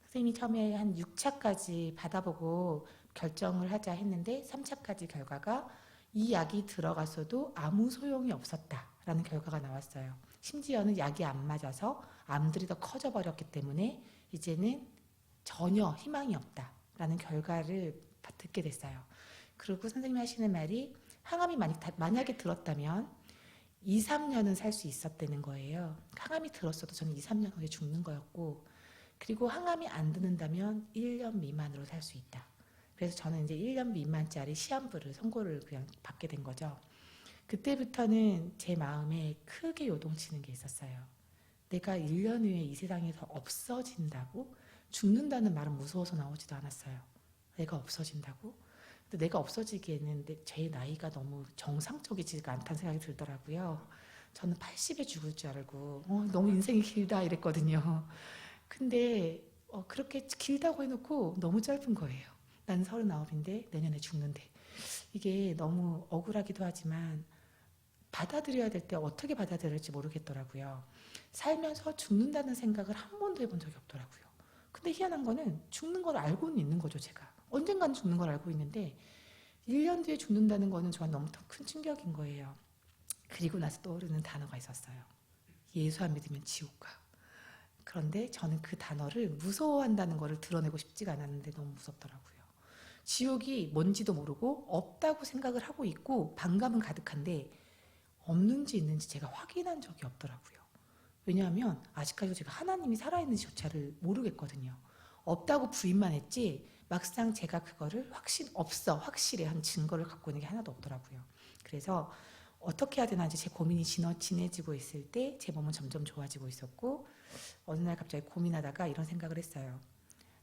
선생님이 처음에 한 6차까지 받아보고 결정을 하자 했는데 3차까지 결과가 이 약이 들어갔어도 아무 소용이 없었다라는 결과가 나왔어요. 심지어는 약이 안 맞아서 암들이 더 커져버렸기 때문에 이제는 전혀 희망이 없다라는 결과를 듣게 됐어요. 그리고 선생님이 하시는 말이 항암이 만약에 들었다면 2, 3년은 살 수 있었다는 거예요. 항암이 들었어도 저는 2, 3년 후에 죽는 거였고, 그리고 항암이 안 드는다면 1년 미만으로 살 수 있다. 그래서 저는 이제 1년 미만짜리 시한부를 선고를 그냥 받게 된 거죠. 그때부터는 제 마음에 크게 요동치는 게 있었어요. 내가 1년 후에 이 세상에서 없어진다고? 죽는다는 말은 무서워서 나오지도 않았어요. 내가 없어진다고? 근데 내가 없어지기에는 제 나이가 너무 정상적이지가 않다는 생각이 들더라고요. 저는 80에 죽을 줄 알고 너무 인생이 길다 이랬거든요. 근데 그렇게 길다고 해놓고 너무 짧은 거예요. 난 39인데 내년에 죽는데. 이게 너무 억울하기도 하지만 받아들여야 될 때 어떻게 받아들일지 모르겠더라고요. 살면서 죽는다는 생각을 한 번도 해본 적이 없더라고요. 근데 희한한 거는 죽는 걸 알고는 있는 거죠, 제가. 언젠가는 죽는 걸 알고 있는데 1년 뒤에 죽는다는 거는 저한테 너무 큰 충격인 거예요. 그리고 나서 떠오르는 단어가 있었어요. 예수 안 믿으면 지옥 가. 그런데 저는 그 단어를 무서워한다는 거를 드러내고 싶지가 않았는데 너무 무섭더라고요. 지옥이 뭔지도 모르고 없다고 생각을 하고 있고 반감은 가득한데 없는지 있는지 제가 확인한 적이 없더라고요. 왜냐하면 아직까지도 제가 하나님이 살아있는지조차를 모르겠거든요. 없다고 부인만 했지 막상 제가 그거를 확실해 한 증거를 갖고 있는 게 하나도 없더라고요. 그래서 어떻게 해야 되나 이제 제 고민이 진해지고 있을 때 제 몸은 점점 좋아지고 있었고 어느 날 갑자기 고민하다가 이런 생각을 했어요.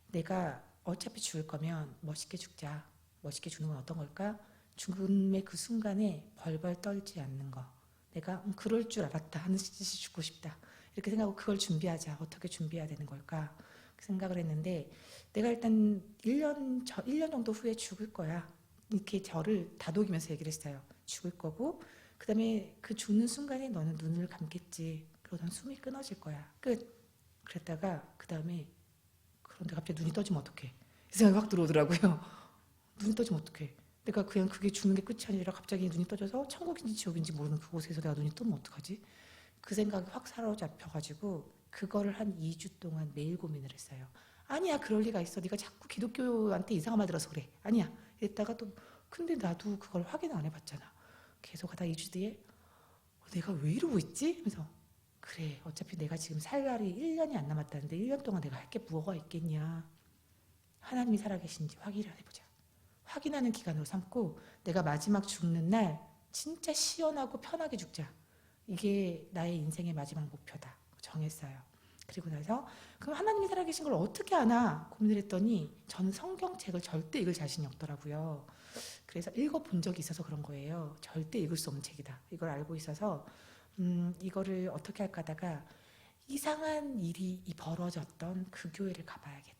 내가 어차피 죽을 거면 멋있게 죽자. 멋있게 죽는 건 어떤 걸까? 죽음의 그 순간에 벌벌 떨지 않는 거. 내가 그럴 줄 알았다 하는 듯이 죽고 싶다. 이렇게 생각하고 그걸 준비하자. 어떻게 준비해야 되는 걸까? 그 생각을 했는데 내가 일단 1년 정도 후에 죽을 거야. 이렇게 저를 다독이면서 얘기를 했어요. 죽을 거고 그 다음에 그 죽는 순간에 너는 눈을 감겠지. 그리고 넌 숨이 끊어질 거야. 끝. 그랬다가 그 다음에 그런데 갑자기 눈이 떠지면 어떡해. 이 생각이 확 들어오더라고요. 눈이 떠지면 어떡해. 내가 그냥 그게 죽는 게 끝이 아니라 갑자기 눈이 떠져서 천국인지 지옥인지 모르는 그곳에서 내가 눈이 뜨면 어떡하지? 그 생각이 확 사로잡혀가지고 그거를 한 2주 동안 매일 고민을 했어요. 아니야, 그럴 리가 있어. 네가 자꾸 기독교한테 이상한 말 들어서 그래. 아니야. 이랬다가 또 근데 나도 그걸 확인 안 해봤잖아. 계속 하다 2주 뒤에 내가 왜 이러고 있지? 그래서 그래, 어차피 내가 지금 살 날이 1년이 안 남았다는데 1년 동안 내가 할 게 뭐가 있겠냐. 하나님이 살아계신지 확인을 해보자. 확인하는 기간으로 삼고 내가 마지막 죽는 날 진짜 시원하고 편하게 죽자. 이게 나의 인생의 마지막 목표다. 정했어요. 그리고 나서 그럼 하나님이 살아계신 걸 어떻게 아나 고민을 했더니 저는 성경책을 절대 읽을 자신이 없더라고요. 그래서 읽어본 적이 있어서 그런 거예요. 절대 읽을 수 없는 책이다. 이걸 알고 있어서 이거를 어떻게 할까 하다가 이상한 일이 벌어졌던 그 교회를 가봐야겠다.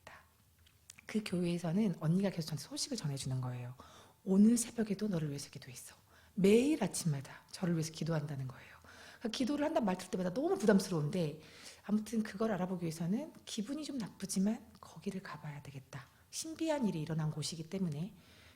그 교회에서는 언니가 계속 저한테 소식을 전해주는 거예요. 오늘 새벽에도 너를 위해서 기도했어. 매일 아침마다 저를 위해서 기도한다는 거예요. 그러니까 기도를 한단 말 들 때마다 너무 부담스러운데 아무튼 그걸 알아보기 위해서는 기분이 좀 나쁘지만 거기를 가봐야 되겠다. 신비한 일이 일어난 곳이기 때문에.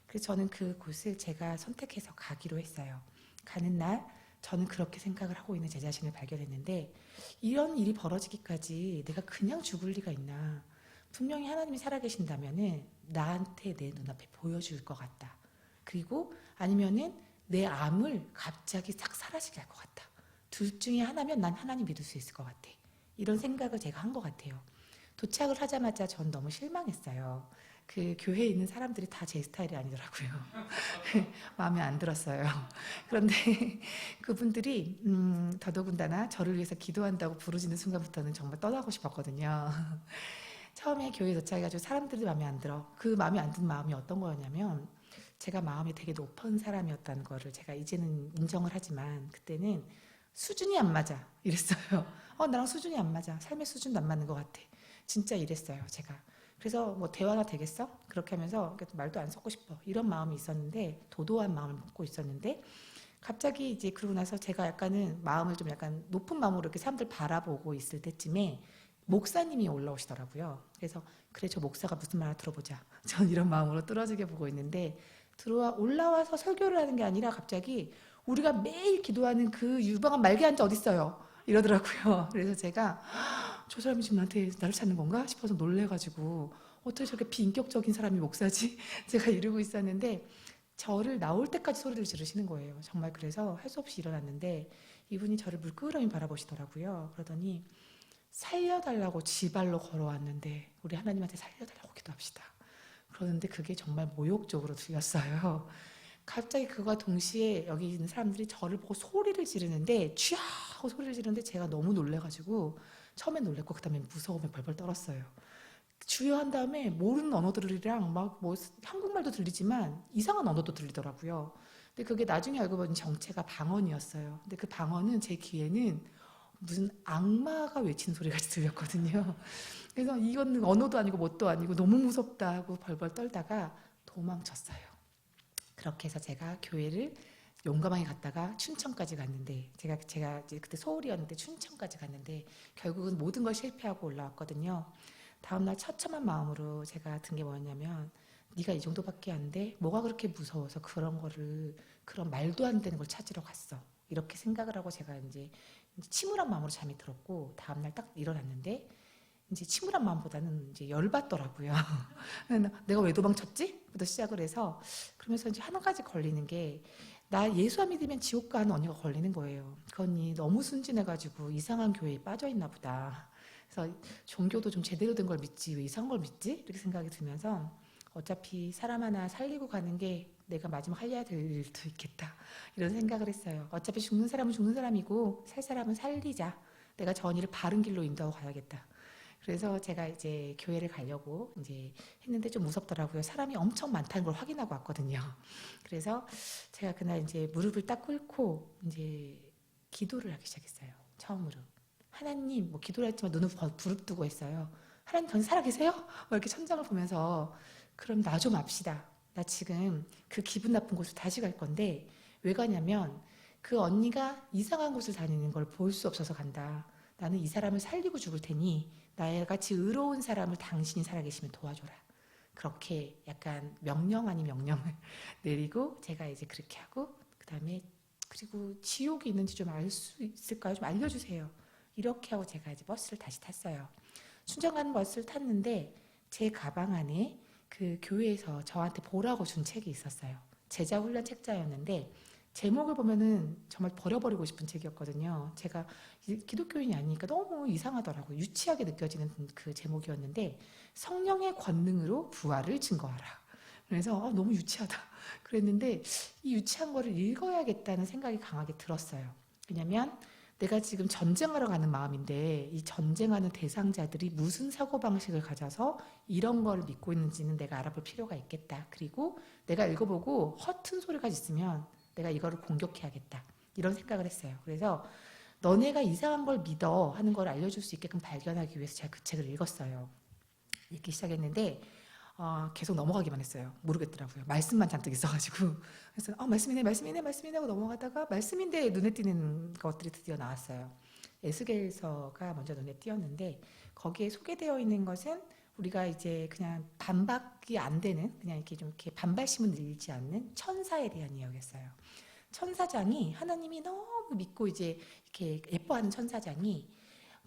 그래서 저는 그곳을 제가 선택해서 가기로 했어요. 가는 날 저는 그렇게 생각을 하고 있는 제 자신을 발견했는데 이런 일이 벌어지기까지 내가 그냥 죽을 리가 있나. 분명히 하나님이 살아계신다면은 나한테 내 눈앞에 보여줄 것 같다. 그리고 아니면은 내 암을 갑자기 싹 사라지게 할 것 같다. 둘 중에 하나면 난 하나님 믿을 수 있을 것 같아. 이런 생각을 제가 한 것 같아요. 도착을 하자마자 전 너무 실망했어요. 그 교회에 있는 사람들이 다 제 스타일이 아니더라고요. 마음에 안 들었어요. 그런데 그분들이 더더군다나 저를 위해서 기도한다고 부르짖는 순간부터는 정말 떠나고 싶었거든요. 처음에 교회에 도착해가지고 사람들이 마음에 안 들어. 그 마음에 안 든 마음이 어떤 거였냐면 제가 마음이 되게 높은 사람이었다는 거를 제가 이제는 인정을 하지만 그때는 수준이 안 맞아 이랬어요. 나랑 수준이 안 맞아. 삶의 수준도 안 맞는 것 같아. 진짜 이랬어요 제가. 그래서 뭐 대화가 되겠어? 그렇게 하면서 말도 안 섞고 싶어. 이런 마음이 있었는데 도도한 마음을 먹고 있었는데 갑자기 이제 그러고 나서 제가 약간은 마음을 좀 약간 높은 마음으로 이렇게 사람들 바라보고 있을 때쯤에 목사님이 올라오시더라고요. 그래서 그래 저 목사가 무슨 말 들어보자. 전 이런 마음으로 뚫어지게 보고 있는데 올라와서 설교를 하는 게 아니라 갑자기 우리가 매일 기도하는 그 유방한 말개한자 어딨어요? 이러더라고요. 그래서 제가 저 사람이 지금 나한테 나를 찾는 건가 싶어서 놀래가지고 어떻게 저렇게 비인격적인 사람이 목사지? 제가 이러고 있었는데 저를 나올 때까지 소리를 지르시는 거예요. 정말 그래서 할 수 없이 일어났는데 이분이 저를 물끄러미 바라보시더라고요. 그러더니 살려달라고 지발로 걸어왔는데 우리 하나님한테 살려달라고 기도합시다. 그러는데 그게 정말 모욕적으로 들렸어요. 갑자기 그와 동시에 여기 있는 사람들이 저를 보고 소리를 지르는데 쥐야 하고 소리를 지르는데 제가 너무 놀래가지고 처음엔 놀랬고 그 다음에 무서움에 벌벌 떨었어요. 주여 한 다음에 모르는 언어들이랑 막 뭐 한국말도 들리지만 이상한 언어도 들리더라고요. 근데 그게 나중에 알고 보니 정체가 방언이었어요. 근데 그 방언은 제 귀에는 무슨 악마가 외치는 소리 같이 들렸거든요. 그래서 이건 언어도 아니고 뭣도 아니고 너무 무섭다 하고 벌벌 떨다가 도망쳤어요. 그렇게 해서 제가 교회를 용감하게 갔다가 춘천까지 갔는데 제가 이제 그때 서울이었는데 춘천까지 갔는데 결국은 모든 걸 실패하고 올라왔거든요. 다음날 처참한 마음으로 제가 든 게 뭐였냐면 네가 이 정도밖에 안 돼? 뭐가 그렇게 무서워서 그런 말도 안 되는 걸 찾으러 갔어. 이렇게 생각을 하고 제가 이제 침울한 마음으로 잠이 들었고 다음날 딱 일어났는데 이제 침울한 마음보다는 이제 열받더라고요. 내가 왜 도망쳤지? 부터 시작을 해서 그러면서 이제 한 가지 걸리는 게 나 예수 안 믿으면 지옥 가는 언니가 걸리는 거예요. 그 언니 너무 순진해가지고 이상한 교회에 빠져있나 보다. 그래서 종교도 좀 제대로 된 걸 믿지 왜 이상한 걸 믿지? 이렇게 생각이 들면서 어차피 사람 하나 살리고 가는 게 내가 마지막 해야 될 일도 있겠다. 이런 생각을 했어요. 어차피 죽는 사람은 죽는 사람이고 살 사람은 살리자. 내가 저 언니를 바른 길로 인도하고 가야겠다. 그래서 제가 이제 교회를 가려고 이제 했는데 좀 무섭더라고요. 사람이 엄청 많다는 걸 확인하고 왔거든요. 그래서 제가 그날 이제 무릎을 딱 꿇고 이제 기도를 하기 시작했어요. 처음으로. 하나님, 뭐 기도를 했지만 눈을 부릅뜨고 했어요. 하나님 당신 살아계세요? 뭐 이렇게 천장을 보면서 그럼 나 좀 압시다. 나 지금 그 기분 나쁜 곳을 다시 갈 건데 왜 가냐면 그 언니가 이상한 곳을 다니는 걸 볼 수 없어서 간다. 나는 이 사람을 살리고 죽을 테니 나의 같이 의로운 사람을 당신이 살아계시면 도와줘라. 그렇게 약간 명령 아닌 명령을 내리고 제가 이제 그렇게 하고 그 다음에 그리고 지옥이 있는지 좀 알 수 있을까요? 좀 알려주세요. 이렇게 하고 제가 이제 버스를 다시 탔어요. 춘천 가는 버스를 탔는데 제 가방 안에 그 교회에서 저한테 보라고 준 책이 있었어요. 제자훈련 책자였는데 제목을 보면은 정말 버려버리고 싶은 책이었거든요. 제가 기독교인이 아니니까 너무 이상하더라고요. 유치하게 느껴지는 그 제목이었는데 성령의 권능으로 부활을 증거하라. 그래서 너무 유치하다 그랬는데 이 유치한 거를 읽어야겠다는 생각이 강하게 들었어요. 왜냐면 내가 지금 전쟁하러 가는 마음인데 이 전쟁하는 대상자들이 무슨 사고방식을 가져서 이런 걸 믿고 있는지는 내가 알아볼 필요가 있겠다. 그리고 내가 읽어보고 허튼 소리가 있으면 내가 이거를 공격해야겠다. 이런 생각을 했어요. 그래서 너네가 이상한 걸 믿어 하는 걸 알려줄 수 있게끔 발견하기 위해서 제가 그 책을 읽었어요. 읽기 시작했는데 계속 넘어가기만 했어요. 모르겠더라고요. 말씀만 잔뜩 있어가지고. 그래서 말씀이네 하고 넘어가다가 말씀인데 눈에 띄는 것들이 드디어 나왔어요. 에스겔서가 먼저 눈에 띄었는데 거기에 소개되어 있는 것은 우리가 이제 그냥 반박이 안 되는 그냥 이렇게 좀 이렇게 반발심을 일지 않는 천사에 대한 이야기였어요. 천사장이 하나님이 너무 믿고 이제 이렇게 예뻐하는 천사장이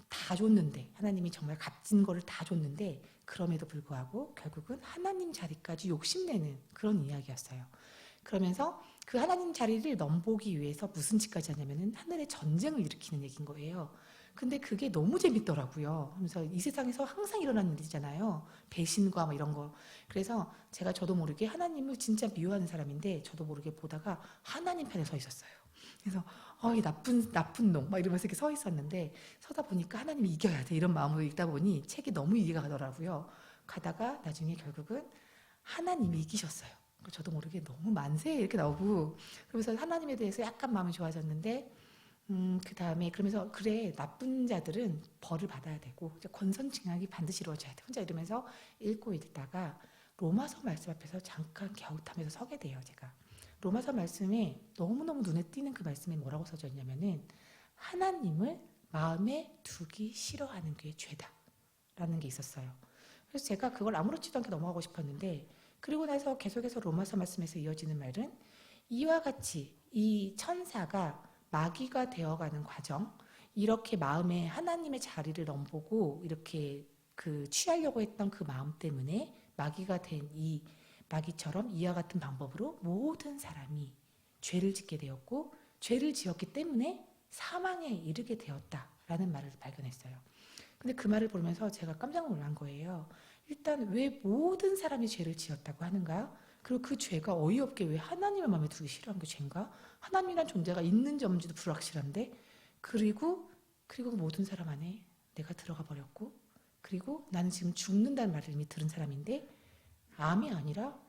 다 줬는데 하나님이 정말 값진 거를 다 줬는데 그럼에도 불구하고 결국은 하나님 자리까지 욕심내는 그런 이야기였어요. 그러면서 그 하나님 자리를 넘보기 위해서 무슨 짓까지 하냐면은 하늘에 전쟁을 일으키는 얘기인 거예요. 근데 그게 너무 재밌더라고요. 그래서 이 세상에서 항상 일어나는 일이잖아요. 배신과 뭐 이런 거. 그래서 제가 저도 모르게 하나님을 진짜 미워하는 사람인데 저도 모르게 보다가 하나님 편에 서 있었어요. 그래서 이 나쁜 놈 막 이러면서 이렇게 서 있었는데 서다 보니까 하나님이 이겨야 돼 이런 마음으로 읽다 보니 책이 너무 이해가 가더라고요. 가다가 나중에 결국은 하나님이 이기셨어요. 저도 모르게 너무 만세 이렇게 나오고 그러면서 하나님에 대해서 약간 마음이 좋아졌는데 그 다음에 그러면서 그래 나쁜 자들은 벌을 받아야 되고 권선징악이 반드시 이루어져야 돼 혼자 이러면서 읽고 있다가 로마서 말씀 앞에서 잠깐 갸웃하면서 서게 돼요. 제가 로마서 말씀에 너무너무 눈에 띄는 그 말씀에 뭐라고 써져 있냐면은 하나님을 마음에 두기 싫어하는 게 죄다 라는 게 있었어요. 그래서 제가 그걸 아무렇지도 않게 넘어가고 싶었는데 그리고 나서 계속해서 로마서 말씀에서 이어지는 말은 이와 같이 이 천사가 마귀가 되어가는 과정 이렇게 마음에 하나님의 자리를 넘보고 이렇게 그 취하려고 했던 그 마음 때문에 마귀가 된 이 마귀처럼 이와 같은 방법으로 모든 사람이 죄를 짓게 되었고 죄를 지었기 때문에 사망에 이르게 되었다라는 말을 발견했어요. 근데 그 말을 보면서 제가 깜짝 놀란 거예요. 일단 왜 모든 사람이 죄를 지었다고 하는가? 그리고 그 죄가 어이없게 왜 하나님을 마음에 두기 싫어한 게 죄인가? 하나님이란 존재가 있는지 없는지도 불확실한데 그리고 모든 사람 안에 내가 들어가 버렸고 그리고 나는 지금 죽는다는 말을 이미 들은 사람인데 암이 아니라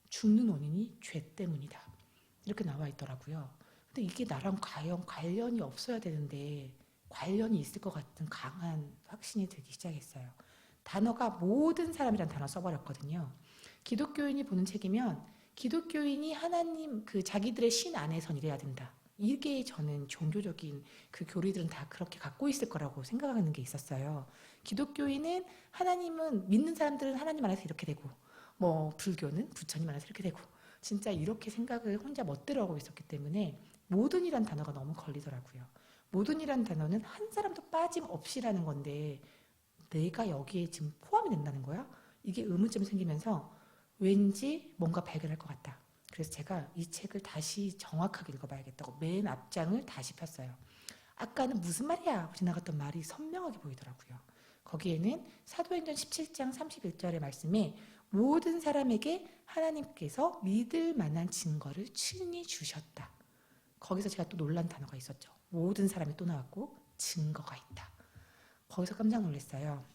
죽는 원인이 죄 때문이다. 이렇게 나와 있더라고요. 근데 이게 나랑 과연 관련이 없어야 되는데 관련이 있을 것 같은 강한 확신이 들기 시작했어요. 단어가 모든 사람이란 단어 써버렸거든요. 기독교인이 보는 책이면 기독교인이 하나님 그 자기들의 신 안에선 이래야 된다. 이게 저는 종교적인 그 교리들은 다 그렇게 갖고 있을 거라고 생각하는 게 있었어요. 기독교인은 하나님은 믿는 사람들은 하나님 안에서 이렇게 되고 뭐 불교는 부처님 안에서 이렇게 되고 진짜 이렇게 생각을 혼자 멋대로 하고 있었기 때문에 모든이란 단어가 너무 걸리더라고요. 모든이란 단어는 한 사람도 빠짐없이라는 건데 내가 여기에 지금 포함이 된다는 거야? 이게 의문점이 생기면서 왠지 뭔가 발견할 것 같다. 그래서 제가 이 책을 다시 정확하게 읽어봐야겠다고 맨 앞장을 다시 폈어요. 아까는 무슨 말이야 하고 지나갔던 말이 선명하게 보이더라고요. 거기에는 사도행전 17장 31절의 말씀에 모든 사람에게 하나님께서 믿을 만한 증거를 친히 주셨다. 거기서 제가 또 놀란 단어가 있었죠. 모든 사람이 또 나왔고 증거가 있다. 거기서 깜짝 놀랐어요.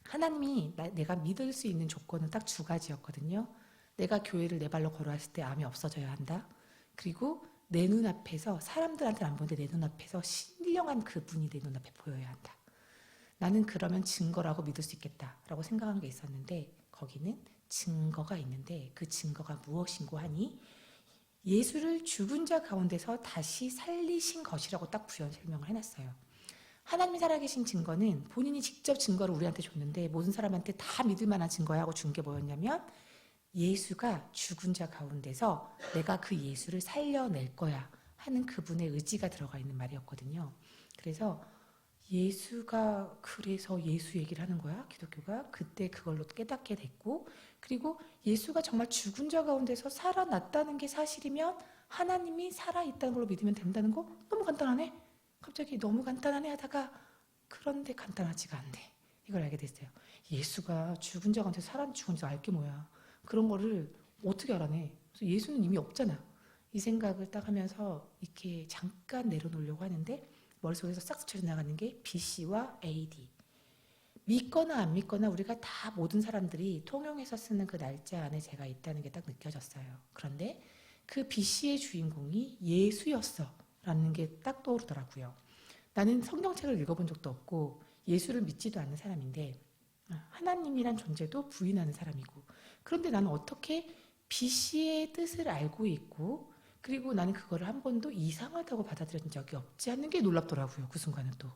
하나님이 내가 믿을 수 있는 조건은 딱 두 가지였거든요. 내가 교회를 내 발로 걸어왔을 때 암이 없어져야 한다. 그리고 내 눈앞에서 사람들한테는 안 보는데 내 눈앞에서 신령한 그분이 내 눈앞에 보여야 한다. 나는 그러면 증거라고 믿을 수 있겠다라고 생각한 게 있었는데 거기는 증거가 있는데 그 증거가 무엇인고 하니 예수를 죽은 자 가운데서 다시 살리신 것이라고 딱 부연 설명을 해놨어요. 하나님이 살아계신 증거는 본인이 직접 증거를 우리한테 줬는데 모든 사람한테 다 믿을 만한 증거야 하고 준 게 뭐였냐면 예수가 죽은 자 가운데서 내가 그 예수를 살려낼 거야 하는 그분의 의지가 들어가 있는 말이었거든요. 그래서 예수가 그래서 예수 얘기를 하는 거야, 기독교가. 그때 그걸로 깨닫게 됐고, 그리고 예수가 정말 죽은 자 가운데서 살아났다는 게 사실이면 하나님이 살아있다는 걸로 믿으면 된다는 거 너무 간단하네. 갑자기 너무 간단하네 하다가 그런데 간단하지가 않네. 이걸 알게 됐어요. 예수가 죽은 자 가운데서 살아 죽은 자 알 게 뭐야. 그런 거를 어떻게 알아내. 그래서 예수는 이미 없잖아. 이 생각을 딱 하면서 이렇게 잠깐 내려놓으려고 하는데 머릿속에서 싹 스쳐 지나가는 게 BC와 AD. 믿거나 안 믿거나 우리가 다 모든 사람들이 통용해서 쓰는 그 날짜 안에 제가 있다는 게 딱 느껴졌어요. 그런데 그 BC의 주인공이 예수였어 라는 게 딱 떠오르더라고요. 나는 성경책을 읽어본 적도 없고 예수를 믿지도 않는 사람인데 하나님이란 존재도 부인하는 사람이고, 그런데 나는 어떻게 BC의 뜻을 알고 있고, 그리고 나는 그거를 한 번도 이상하다고 받아들인 적이 없지 않는 게 놀랍더라고요. 그 순간은 또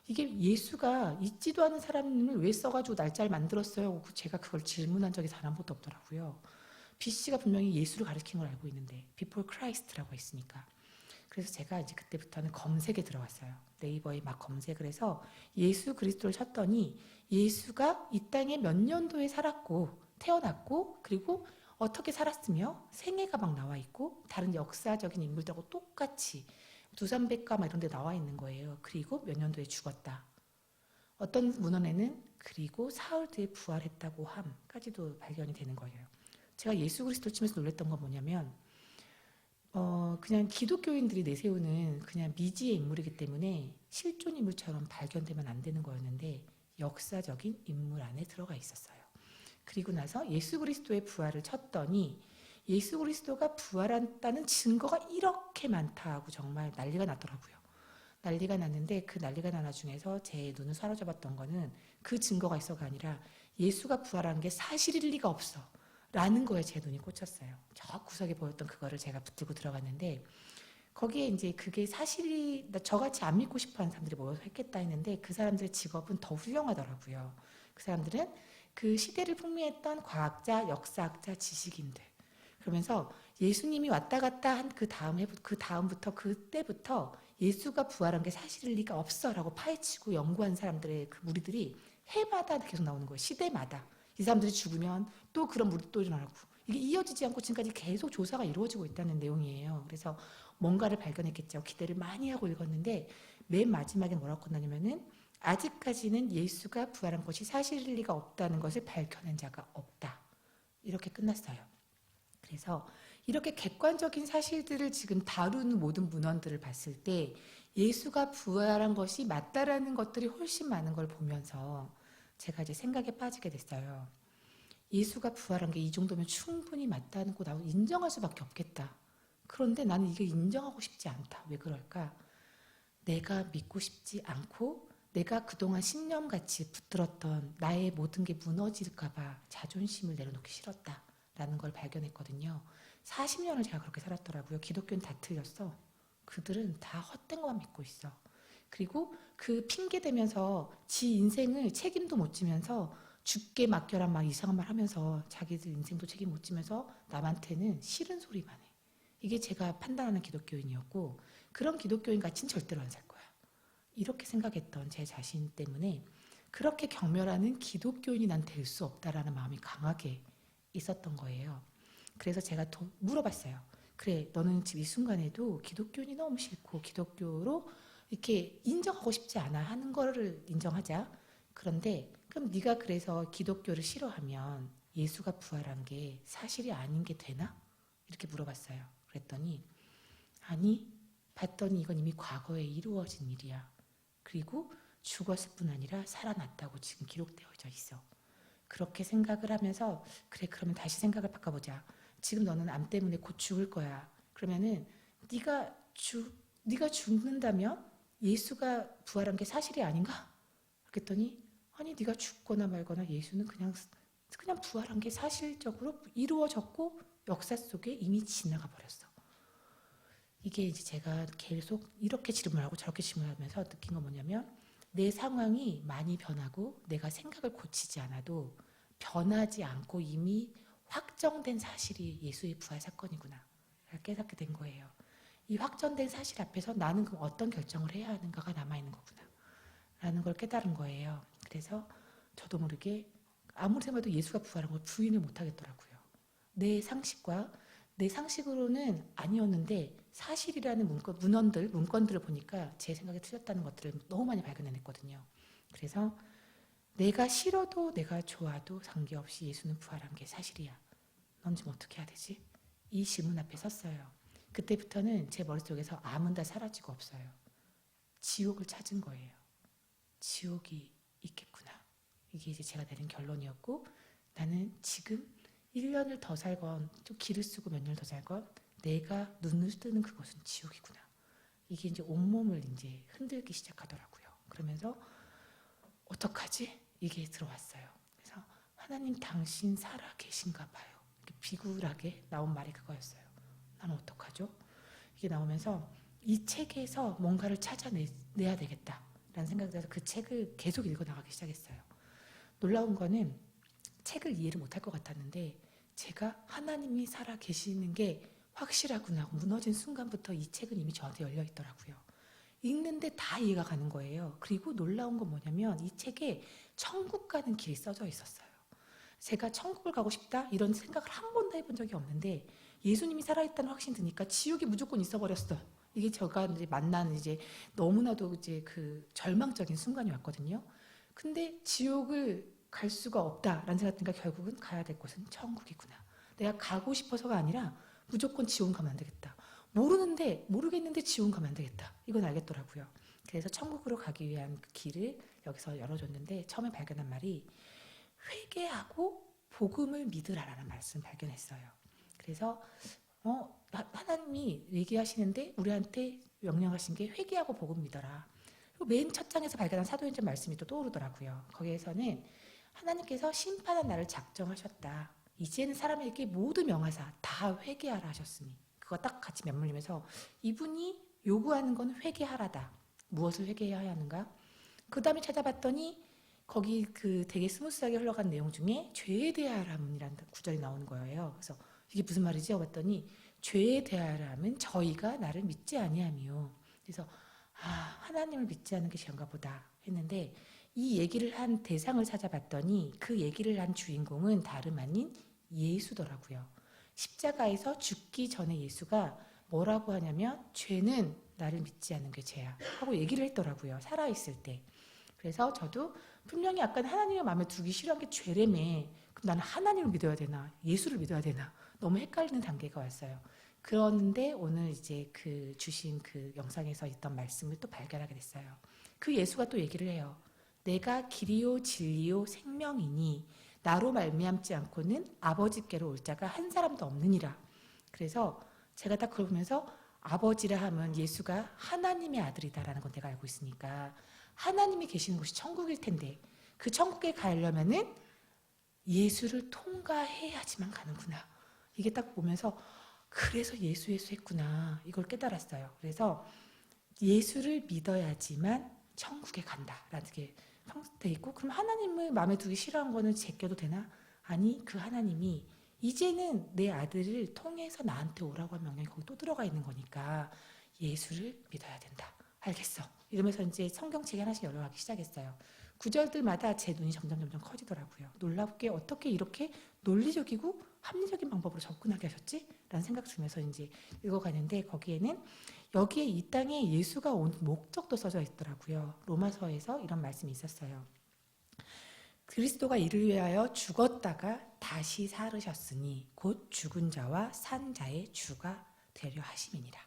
이게 예수가 있지도 않은 사람을 왜 써가지고 날짜를 만들었어요? 제가 그걸 질문한 적이 단 한 번도 없더라고요. BC가 분명히 예수를 가리킨 걸 알고 있는데 Before Christ라고 했으니까. 그래서 제가 이제 그때부터는 검색에 들어갔어요. 네이버에 막 검색을 해서 예수 그리스도를 쳤더니 예수가 이 땅에 몇 년도에 살았고 태어났고 그리고 어떻게 살았으며 생애가 막 나와 있고 다른 역사적인 인물들하고 똑같이 두산백과 막 이런 데 나와 있는 거예요. 그리고 몇 년도에 죽었다. 어떤 문헌에는 그리고 사흘 뒤에 부활했다고 함까지도 발견이 되는 거예요. 제가 예수 그리스도 치면서 놀랬던 건 뭐냐면 그냥 기독교인들이 내세우는 그냥 미지의 인물이기 때문에 실존 인물처럼 발견되면 안 되는 거였는데 역사적인 인물 안에 들어가 있었어요. 그리고 나서 예수 그리스도의 부활을 쳤더니 예수 그리스도가 부활했다는 증거가 이렇게 많다고 정말 난리가 났더라고요. 난리가 났는데 그 난리가 나는 중에서 제 눈을 사로잡았던 거는 그 증거가 있어가 아니라 예수가 부활한 게 사실일 리가 없어 라는 거에 제 눈이 꽂혔어요. 저 구석에 보였던 그거를 제가 붙들고 들어갔는데 거기에 이제 그게 사실이 저같이 안 믿고 싶어하는 사람들이 모여서 했겠다 했는데 그 사람들의 직업은 더 훌륭하더라고요. 그 사람들은 그 시대를 풍미했던 과학자, 역사학자, 지식인들. 그러면서 예수님이 왔다 갔다 한 그 다음부터 그때부터 예수가 부활한 게 사실일 리가 없어라고 파헤치고 연구한 사람들의 그 무리들이 해마다 계속 나오는 거예요. 시대마다. 이 사람들이 죽으면 또 그런 무리 또 일어나고 이게 이어지지 않고 지금까지 계속 조사가 이루어지고 있다는 내용이에요. 그래서 뭔가를 발견했겠죠. 기대를 많이 하고 읽었는데 맨 마지막에 뭐라고 끝나냐면은 아직까지는 예수가 부활한 것이 사실일 리가 없다는 것을 밝혀낸 자가 없다. 이렇게 끝났어요. 그래서 이렇게 객관적인 사실들을 지금 다루는 모든 문헌들을 봤을 때 예수가 부활한 것이 맞다라는 것들이 훨씬 많은 걸 보면서 제가 이제 생각에 빠지게 됐어요. 예수가 부활한 게 이 정도면 충분히 맞다는 거 나도 인정할 수밖에 없겠다. 그런데 나는 이게 인정하고 싶지 않다. 왜 그럴까? 내가 믿고 싶지 않고 내가 그동안 신념같이 붙들었던 나의 모든 게 무너질까 봐 자존심을 내려놓기 싫었다라는 걸 발견했거든요. 40년을 제가 그렇게 살았더라고요. 기독교는 다 틀렸어. 그들은 다 헛된 것만 믿고 있어. 그리고 그 핑계 대면서 지 인생을 책임도 못 지면서 죽게 맡겨라 막 이상한 말 하면서 자기들 인생도 책임 못 지면서 남한테는 싫은 소리만 해. 이게 제가 판단하는 기독교인이었고 그런 기독교인 같이는 절대로 안 살 거야. 이렇게 생각했던 제 자신 때문에 그렇게 경멸하는 기독교인이 난 될 수 없다라는 마음이 강하게 있었던 거예요. 그래서 제가 물어봤어요. 그래, 너는 지금 이 순간에도 기독교인이 너무 싫고 기독교로 이렇게 인정하고 싶지 않아 하는 거를 인정하자. 그런데 그럼 네가 그래서 기독교를 싫어하면 예수가 부활한 게 사실이 아닌 게 되나? 이렇게 물어봤어요. 그랬더니 아니, 봤더니 이건 이미 과거에 이루어진 일이야. 그리고 죽었을 뿐 아니라 살아났다고 지금 기록되어져 있어. 그렇게 생각을 하면서 그래, 그러면 다시 생각을 바꿔보자. 지금 너는 암 때문에 곧 죽을 거야. 그러면은 네가 죽는다면 예수가 부활한 게 사실이 아닌가? 그랬더니 아니, 네가 죽거나 말거나 예수는 그냥 부활한 게 사실적으로 이루어졌고 역사 속에 이미 지나가 버렸어. 이게 이제 제가 계속 이렇게 질문하고 저렇게 질문하면서 느낀 건 뭐냐면 내 상황이 많이 변하고 내가 생각을 고치지 않아도 변하지 않고 이미 확정된 사실이 예수의 부활 사건이구나 깨닫게 된 거예요. 이 확정된 사실 앞에서 나는 그럼 어떤 결정을 해야 하는가가 남아있는 거구나. 걸 깨달은 거예요. 그래서 저도 모르게 아무리 생각해도 예수가 부활한 걸 부인을 못하겠더라고요. 내 상식으로는 아니었는데 사실이라는 문건들을 보니까 제 생각이 틀렸다는 것들을 너무 많이 발견해냈거든요. 그래서 내가 싫어도 내가 좋아도 관계없이 예수는 부활한 게 사실이야. 넌 지금 어떻게 해야 되지? 이 질문 앞에 섰어요. 그때부터는 제 머릿속에서 암은 다 사라지고 없어요. 지옥을 찾은 거예요. 지옥이 있겠구나. 이게 이제 제가 내린 결론이었고, 나는 지금 1년을 더 살건 좀 기를 쓰고 몇 년을 더 살건 내가 눈을 뜨는 그것은 지옥이구나. 이게 이제 온몸을 이제 흔들기 시작하더라고요. 그러면서 어떡하지? 이게 들어왔어요. 그래서 하나님 당신 살아 계신가 봐요. 이렇게 비굴하게 나온 말이 그거였어요. 나는 어떡하죠? 이게 나오면서 이 책에서 뭔가를 찾아내야 되겠다라는 생각이 들어서 그 책을 계속 읽어나가기 시작했어요. 놀라운 거는 책을 이해를 못할 것 같았는데 제가 하나님이 살아 계시는 게 확실하구나 하고 무너진 순간부터 이 책은 이미 저한테 열려 있더라고요. 읽는데 다 이해가 가는 거예요. 그리고 놀라운 건 뭐냐면 이 책에 천국 가는 길이 써져 있었어요. 제가 천국을 가고 싶다 이런 생각을 한 번도 해본 적이 없는데 예수님이 살아있다는 확신 드니까 지옥이 무조건 있어버렸어. 이게 제가 이제 만난 이제 너무나도 이제 그 절망적인 순간이 왔거든요. 근데 지옥을 갈 수가 없다라는 생각 드니까 결국은 가야 될 곳은 천국이구나. 내가 가고 싶어서가 아니라 무조건 지옥 가면 안 되겠다. 모르겠는데 지옥 가면 안 되겠다. 이건 알겠더라고요. 그래서 천국으로 가기 위한 그 길을 여기서 열어줬는데 처음에 발견한 말이 회개하고 복음을 믿으라라는 말씀을 발견했어요. 그래서 하나님이 얘기하시는데 우리한테 명령하신 게 회개하고 복음 믿어라. 그리고 맨 첫 장에서 발견한 사도행전 말씀이 또 떠오르더라고요. 거기에서는 하나님께서 심판한 날을 작정하셨다. 이제는 사람에게 모두 명하사 다 회개하라 하셨으니 그거 딱 같이 맞물리면서 이분이 요구하는 건 회개하라다. 무엇을 회개해야 하는가? 그 다음에 찾아봤더니 거기 그 되게 스무스하게 흘러간 내용 중에 죄에 대하람이라는 구절이 나오는 거예요. 그래서 이게 무슨 말이지? 봤더니 죄에 대하람은 저희가 나를 믿지 아니하며. 그래서 하나님을 믿지 않는 게 죄인가 보다 했는데 이 얘기를 한 대상을 찾아봤더니 그 얘기를 한 주인공은 다름 아닌 예수더라고요. 십자가에서 죽기 전에 예수가 뭐라고 하냐면 죄는 나를 믿지 않는 게 죄야 하고 얘기를 했더라고요. 살아있을 때. 그래서 저도 분명히 약간 하나님의 마음에 두기 싫어한 게 죄라며. 그럼 나는 하나님을 믿어야 되나 예수를 믿어야 되나 너무 헷갈리는 단계가 왔어요. 그런데 오늘 이제 그 주신 그 영상에서 있던 말씀을 또 발견하게 됐어요. 그 예수가 또 얘기를 해요. 내가 길이요 진리요 생명이니 나로 말미암지 않고는 아버지께로 올 자가 한 사람도 없느니라. 그래서 제가 딱 그걸 보면서 아버지라 하면 예수가 하나님의 아들이다라는 건 내가 알고 있으니까 하나님이 계시는 곳이 천국일 텐데 그 천국에 가려면은 예수를 통과해야지만 가는구나. 이게 딱 보면서 그래서 예수 했구나. 이걸 깨달았어요. 그래서 예수를 믿어야지만 천국에 간다라는 게 돼 있고 그럼 하나님을 마음에 두기 싫어한 거는 제껴도 되나? 아니 그 하나님이 이제는 내 아들을 통해서 나한테 오라고 한 명령이 거기 또 들어가 있는 거니까 예수를 믿어야 된다. 알겠어. 이러면서 이제 성경책이 하나씩 열어가기 시작했어요. 구절들마다 제 눈이 점점 커지더라고요. 놀랍게 어떻게 이렇게 논리적이고 합리적인 방법으로 접근하게 하셨지? 라는 생각 들면서 이제 읽어가는데 거기에는 여기에 이 땅에 예수가 온 목적도 써져 있더라고요. 로마서에서 이런 말씀이 있었어요. 그리스도가 이를 위하여 죽었다가 다시 살으셨으니 곧 죽은 자와 산 자의 주가 되려 하심이니라.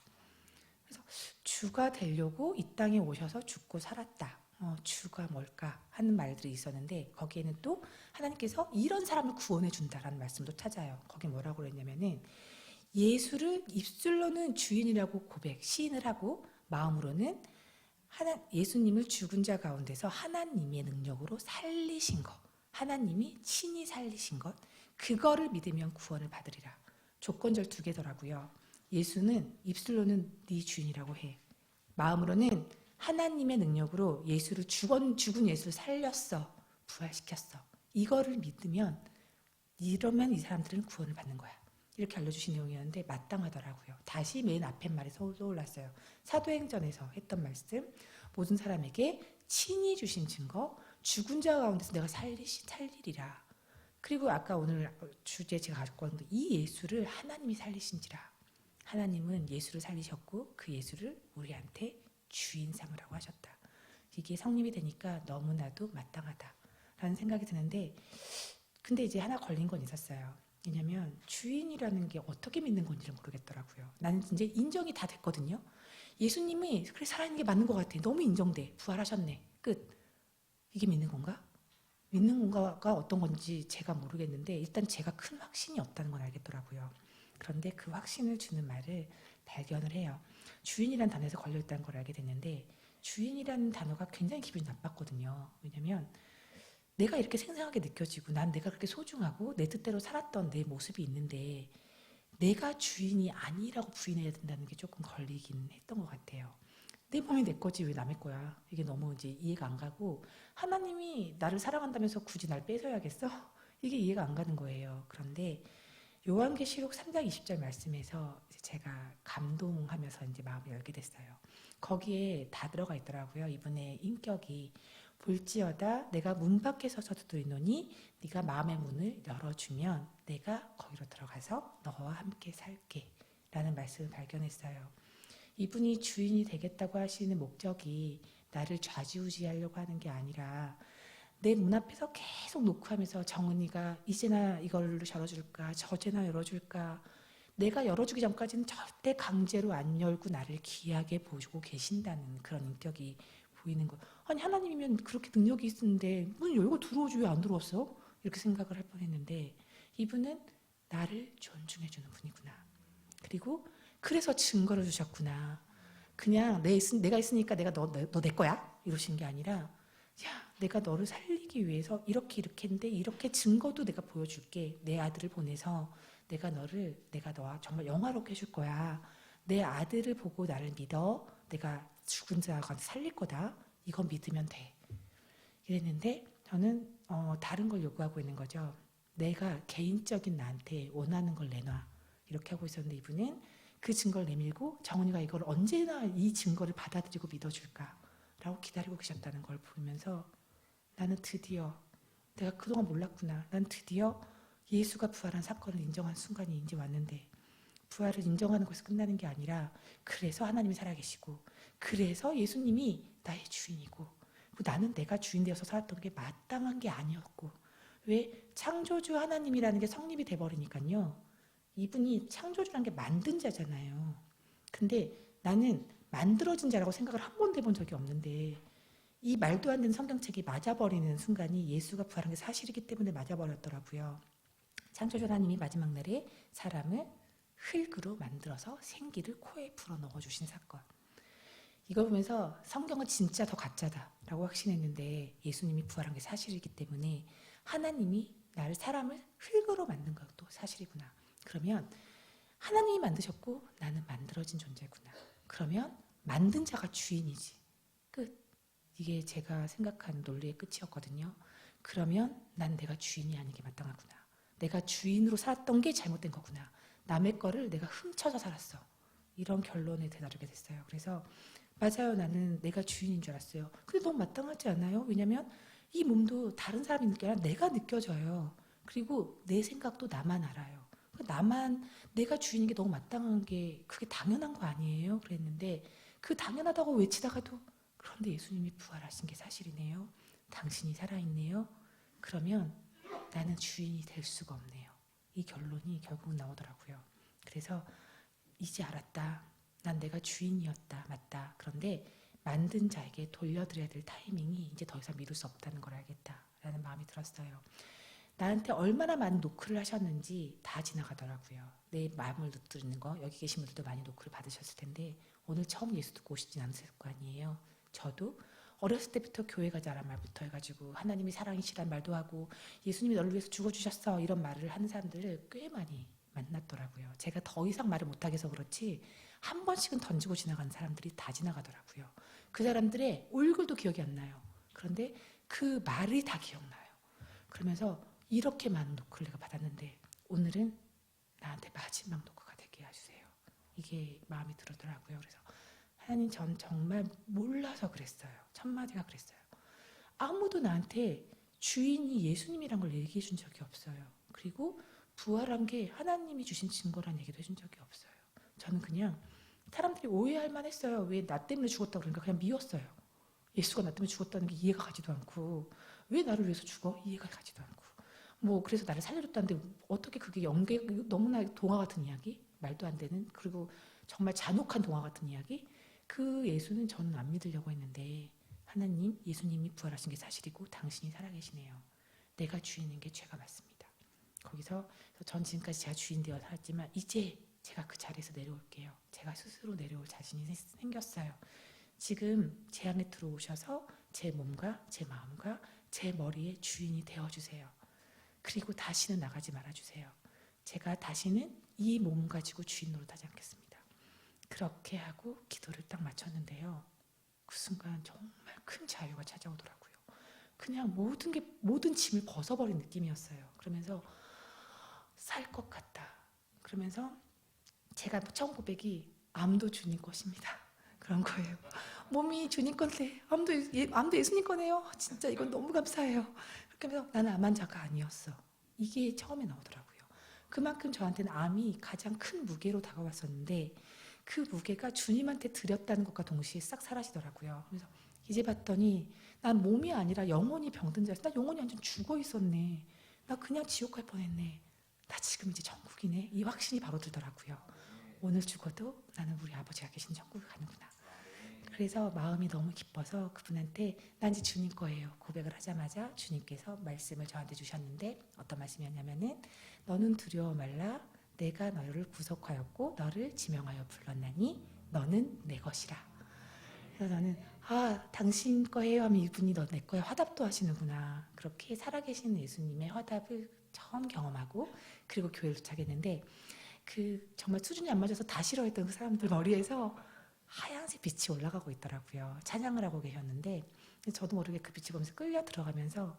그래서 주가 되려고 이 땅에 오셔서 죽고 살았다. 주가 뭘까 하는 말들이 있었는데 거기에는 또 하나님께서 이런 사람을 구원해 준다라는 말씀도 찾아요. 거기 뭐라고 그랬냐면은 예수를 입술로는 주인이라고 시인을 하고 마음으로는 예수님을 죽은 자 가운데서 하나님의 능력으로 살리신 것, 하나님이 친히 살리신 것, 그거를 믿으면 구원을 받으리라. 조건절 2개더라고요. 예수는 입술로는 네 주인이라고 해. 마음으로는 하나님의 능력으로 예수를 죽은 예수를 살렸어. 부활시켰어. 이거를 믿으면 이러면 이 사람들은 구원을 받는 거야. 이렇게 알려주신 내용이었는데 마땅하더라고요. 다시 맨 앞에 말이 떠올랐어요. 사도행전에서 했던 말씀. 모든 사람에게 친히 주신 증거, 죽은 자 가운데서 내가 살리리라. 그리고 아까 오늘 주제 제가 가지고 왔는데 이 예수를 하나님이 살리신지라. 하나님은 예수를 살리셨고 그 예수를 우리한테 주인 삼으라고 하셨다. 이게 성립이 되니까 너무나도 마땅하다라는 생각이 드는데, 근데 이제 하나 걸린 건 있었어요. 왜냐면 주인이라는 게 어떻게 믿는 건지를 모르겠더라고요. 나는 이제 인정이 다 됐거든요. 예수님이 그래 살아있는 게 맞는 것 같아. 너무 인정돼. 부활하셨네. 끝. 이게 믿는 건가? 믿는 건가가 어떤 건지 제가 모르겠는데 일단 제가 큰 확신이 없다는 건 알겠더라고요. 그런데 그 확신을 주는 말을 발견을 해요. 주인이라는 단어에서 걸려있다는 걸 알게 됐는데 주인이라는 단어가 굉장히 기분이 나빴거든요. 왜냐면 내가 이렇게 생생하게 느껴지고 난 내가 그렇게 소중하고 내 뜻대로 살았던 내 모습이 있는데 내가 주인이 아니라고 부인해야 된다는 게 조금 걸리긴 했던 것 같아요. 내 몸이 내 거지 왜 남의 거야. 이게 너무 이제 이해가 안 가고 하나님이 나를 사랑한다면서 굳이 날 뺏어야겠어? 이게 이해가 안 가는 거예요. 그런데 요한계시록 3장 20절 말씀에서 이제 제가 감동하면서 이제 마음을 열게 됐어요. 거기에 다 들어가 있더라고요. 이분의 인격이 볼지어다 내가 문 밖에 서서 두드리노니 네가 마음의 문을 열어주면 내가 거기로 들어가서 너와 함께 살게 라는 말씀을 발견했어요. 이분이 주인이 되겠다고 하시는 목적이 나를 좌지우지하려고 하는 게 아니라 내 문 앞에서 계속 노크하면서 정은이가 이제나 이걸로 열어줄까 저제나 열어줄까, 내가 열어주기 전까지는 절대 강제로 안 열고 나를 귀하게 보고 계신다는 그런 인격이 보이는 거. 아니 하나님이면 그렇게 능력이 있는데 문 열고 들어오지 왜 안 들어왔어? 이렇게 생각을 할 뻔했는데 이분은 나를 존중해주는 분이구나. 그리고 그래서 증거를 주셨구나. 그냥 내가 있으니까 내가 너 내 거야? 이러신 게 아니라 야 내가 너를 살리기 위해서 이렇게 했는데 이렇게 증거도 내가 보여줄게. 내 아들을 보내서 내가 너와 정말 영화롭게 해줄 거야. 내 아들을 보고 나를 믿어. 내가 죽은 자가 살릴 거다. 이건 믿으면 돼. 이랬는데 저는 다른 걸 요구하고 있는 거죠. 내가 개인적인 나한테 원하는 걸 내놔. 이렇게 하고 있었는데 이분은 그 증거를 내밀고 정은이가 이걸 언제나 이 증거를 받아들이고 믿어줄까라고 기다리고 계셨다는 걸 보면서 나는 드디어 내가 그동안 몰랐구나. 난 드디어 예수가 부활한 사건을 인정한 순간이 이제 왔는데 부활을 인정하는 것에서 끝나는 게 아니라 그래서 하나님이 살아계시고 그래서 예수님이 나의 주인이고 나는 내가 주인 되어서 살았던 게 마땅한 게 아니었고 왜 창조주 하나님이라는 게 성립이 돼버리니까요. 이분이 창조주라는 게 만든 자잖아요. 근데 나는 만들어진 자라고 생각을 한 번도 해본 적이 없는데 이 말도 안 되는 성경책이 맞아버리는 순간이 예수가 부활한 게 사실이기 때문에 맞아버렸더라고요. 창조주 하나님이 마지막 날에 사람을 흙으로 만들어서 생기를 코에 불어넣어 주신 사건. 이거 보면서 성경은 진짜 더 가짜다라고 확신했는데 예수님이 부활한 게 사실이기 때문에 하나님이 사람을 흙으로 만든 것도 사실이구나. 그러면 하나님이 만드셨고 나는 만들어진 존재구나. 그러면 만든 자가 주인이지. 끝. 이게 제가 생각한 논리의 끝이었거든요. 그러면 난 내가 주인이 아니게 마땅하구나. 내가 주인으로 살았던 게 잘못된 거구나. 남의 거를 내가 훔쳐서 살았어. 이런 결론에 다다르게 됐어요. 그래서 맞아요. 나는 내가 주인인 줄 알았어요. 근데 너무 마땅하지 않아요? 왜냐면 이 몸도 다른 사람이 느껴야 내가 느껴져요. 그리고 내 생각도 나만 알아요. 내가 주인인 게 너무 마땅한 게 그게 당연한 거 아니에요? 그랬는데 그 당연하다고 외치다가도 그런데 예수님이 부활하신 게 사실이네요. 당신이 살아있네요. 그러면 나는 주인이 될 수가 없네요. 이 결론이 결국은 나오더라고요. 그래서 이제 알았다. 난 내가 주인이었다. 맞다. 그런데 만든 자에게 돌려드려야 될 타이밍이 이제 더 이상 미룰 수 없다는 걸 알겠다라는 마음이 들었어요. 나한테 얼마나 많은 노크를 하셨는지 다 지나가더라고요. 내 마음을 듣는 거 여기 계신 분들도 많이 노크를 받으셨을 텐데 오늘 처음 예수 듣고 오시진 않으실 거 아니에요. 저도 어렸을 때부터 교회 가자란 말부터 해가지고 하나님이 사랑이시란 말도 하고 예수님이 너를 위해서 죽어주셨어 이런 말을 하는 사람들을 꽤 많이 만났더라고요. 제가 더 이상 말을 못하게 해서 그렇지 한 번씩은 던지고 지나가는 사람들이 다 지나가더라고요. 그 사람들의 얼굴도 기억이 안 나요. 그런데 그 말이 다 기억나요. 그러면서 이렇게 많은 노크를 내가 받았는데 오늘은 나한테 마지막 노크가 되게 해주세요. 이게 마음이 들더라고요. 그래서 하나님, 전 정말 몰라서 그랬어요. 첫 마디가 그랬어요. 아무도 나한테 주인이 예수님이란 걸 얘기해 준 적이 없어요. 그리고 부활한 게 하나님이 주신 증거란 얘기도 해준 적이 없어요. 저는 그냥 사람들이 오해할 만했어요. 왜 나 때문에 죽었다고 그러니까 그냥 미웠어요. 예수가 나 때문에 죽었다는 게 이해가 가지도 않고, 왜 나를 위해서 죽어? 이해가 가지도 않고, 뭐 그래서 나를 살려줬다는데 어떻게 그게 너무나 동화 같은 이야기? 말도 안 되는, 그리고 정말 잔혹한 동화 같은 이야기? 그 예수는 저는 안 믿으려고 했는데, 하나님, 예수님이 부활하신 게 사실이고 당신이 살아계시네요. 내가 주인인 게 죄가 맞습니다. 거기서 전 지금까지 제가 주인 되어 살았지만 이제 제가 그 자리에서 내려올게요. 제가 스스로 내려올 자신이 생겼어요. 지금 제 안에 들어오셔서 제 몸과 제 마음과 제 머리의 주인이 되어주세요. 그리고 다시는 나가지 말아주세요. 제가 다시는 이 몸 가지고 주인 노릇하지 않겠습니다. 그렇게 하고 기도를 딱 마쳤는데요. 그 순간 정말 큰 자유가 찾아오더라고요. 그냥 모든 짐을 벗어버린 느낌이었어요. 그러면서 살 것 같다. 그러면서 제가 처음 고백이 암도 주님 것입니다. 그런 거예요. 몸이 주님 건데 암도 예수님 거네요. 진짜 이건 너무 감사해요. 그렇게 하면서 나는 암 환자가 아니었어. 이게 처음에 나오더라고요. 그만큼 저한테는 암이 가장 큰 무게로 다가왔었는데 그 무게가 주님한테 드렸다는 것과 동시에 싹 사라지더라고요. 그래서 이제 봤더니 난 몸이 아니라 영혼이 병든 줄 알았어. 나 영혼이 완전 죽어 있었네. 나 그냥 지옥 갈 뻔했네. 나 지금 이제 천국이네. 이 확신이 바로 들더라고요. 오늘 죽어도 나는 우리 아버지가 계신 천국에 가는구나. 그래서 마음이 너무 기뻐서 그분한테 난 이제 주님 거예요 고백을 하자마자 주님께서 말씀을 저한테 주셨는데, 어떤 말씀이었냐면은 너는 두려워 말라. 내가 너를 구속하였고 너를 지명하여 불렀나니 너는 내 것이라. 그래서 저는 당신 거예요 하면 이분이 너 내 거야 화답도 하시는구나. 그렇게 살아계신 예수님의 화답을 처음 경험하고, 그리고 교회를 도착했는데 그 정말 수준이 안 맞아서 다 싫어했던 그 사람들 머리에서 하얀색 빛이 올라가고 있더라고요. 찬양을 하고 계셨는데 저도 모르게 그 빛을 보면서 끌려 들어가면서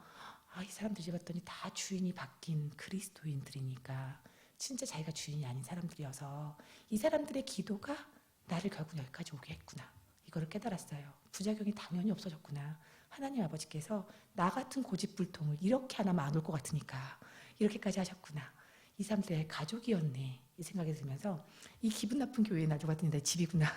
이 사람들이 봤더니 다 주인이 바뀐 그리스도인들이니까 진짜 자기가 주인이 아닌 사람들이어서 이 사람들의 기도가 나를 결국 여기까지 오게 했구나. 이거를 깨달았어요. 부작용이 당연히 없어졌구나. 하나님 아버지께서 나 같은 고집불통을 이렇게 하나만 안 올 것 같으니까 이렇게까지 하셨구나. 이 사람들의 가족이었네. 이 생각이 들면서 이 기분 나쁜 교회에 나도 갔더니 내 집이구나.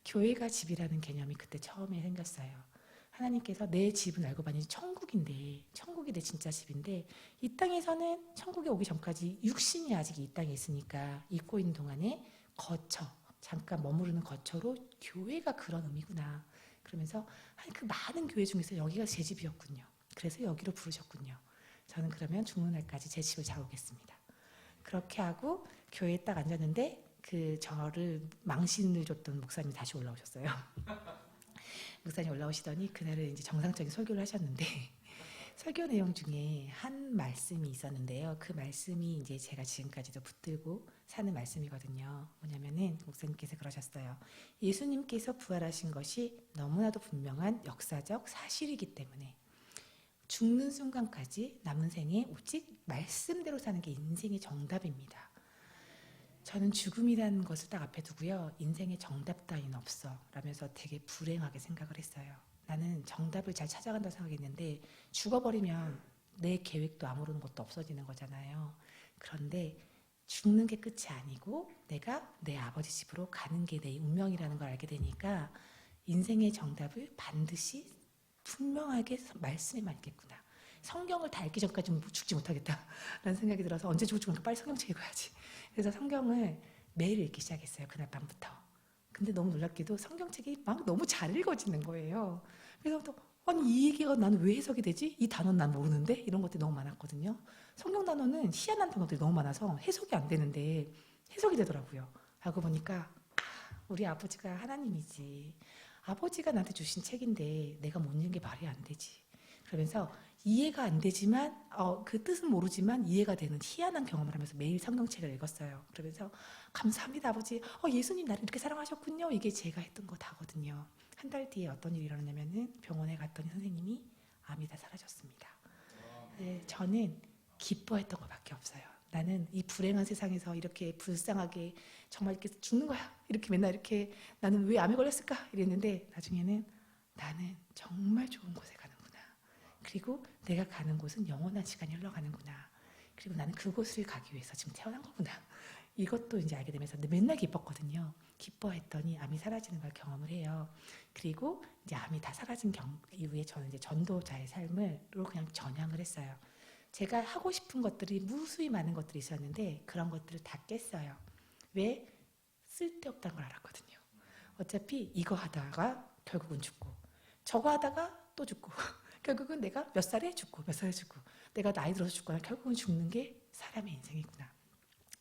교회가 집이라는 개념이 그때 처음에 생겼어요. 하나님께서 내 집은 알고 봤더니 천국인데, 천국이 내 진짜 집인데 이 땅에서는 천국에 오기 전까지 육신이 아직 이 땅에 있으니까 잊고 있는 동안에 거처, 잠깐 머무르는 거처로 교회가 그런 의미구나. 그러면서 그 많은 교회 중에서 여기가 제 집이었군요. 그래서 여기로 부르셨군요. 저는 그러면 죽는 날까지 제 집을 잘 오겠습니다. 그렇게 하고 교회에 딱 앉았는데 저를 망신을 줬던 목사님이 다시 올라오셨어요. 목사님 올라오시더니 그날은 이제 정상적인 설교를 하셨는데 설교 내용 중에 한 말씀이 있었는데요. 그 말씀이 이제 제가 지금까지도 붙들고 사는 말씀이거든요. 뭐냐면은 목사님께서 그러셨어요. 예수님께서 부활하신 것이 너무나도 분명한 역사적 사실이기 때문에 죽는 순간까지 남은 생에 오직 말씀대로 사는 게 인생의 정답입니다. 저는 죽음이라는 것을 딱 앞에 두고요. 인생의 정답 따위는 없어 라면서 되게 불행하게 생각을 했어요. 나는 정답을 잘 찾아간다고 생각했는데 죽어버리면 내 계획도 아무런 것도 없어지는 거잖아요. 그런데 죽는 게 끝이 아니고 내가 내 아버지 집으로 가는 게 내 운명이라는 걸 알게 되니까 인생의 정답을 반드시 분명하게 말씀에만 있겠구나. 성경을 다 읽기 전까지는 죽지 못하겠다라는 생각이 들어서 언제 죽을지 모르니까 빨리 성경책 읽어야지. 그래서 성경을 매일 읽기 시작했어요. 그날 밤부터. 근데 너무 놀랍게도 성경책이 막 너무 잘 읽어지는 거예요. 그래서 또 아니 이 얘기가 나는 왜 해석이 되지? 이 단어는 난 모르는데? 이런 것들이 너무 많았거든요. 성경 단어는 희한한 단어들이 너무 많아서 해석이 안 되는데 해석이 되더라고요. 알고 보니까 우리 아버지가 하나님이지. 아버지가 나한테 주신 책인데 내가 못 읽는 게 말이 안 되지. 그러면서 이해가 안 되지만 그 뜻은 모르지만 이해가 되는 희한한 경험을 하면서 매일 성경책을 읽었어요. 그러면서 감사합니다 아버지. 예수님 나를 이렇게 사랑하셨군요. 이게 제가 했던 거 다거든요. 한 달 뒤에 어떤 일이 일어나냐면은 병원에 갔더니 선생님이 암이 다 사라졌습니다. 네, 저는 기뻐했던 것밖에 없어요. 나는 이 불행한 세상에서 이렇게 불쌍하게 정말 이렇게 죽는 거야. 이렇게 맨날 이렇게 나는 왜 암에 걸렸을까? 이랬는데 나중에는 나는 정말 좋은 곳에 가는구나. 그리고 내가 가는 곳은 영원한 시간이 흘러가는구나. 그리고 나는 그곳을 가기 위해서 지금 태어난 거구나. 이것도 이제 알게 되면서 맨날 기뻤거든요. 기뻐했더니 암이 사라지는 걸 경험을 해요. 그리고 이제 암이 다 사라진 이후에 저는 이제 전도자의 삶으로 그냥 전향을 했어요. 제가 하고 싶은 것들이 무수히 많은 것들이 있었는데 그런 것들을 다 깼어요. 왜? 쓸데없다는 걸 알았거든요. 어차피 이거 하다가 결국은 죽고 저거 하다가 또 죽고 결국은 내가 몇 살에 죽고 몇 살에 죽고 내가 나이 들어서 죽거나 결국은 죽는 게 사람의 인생이구나.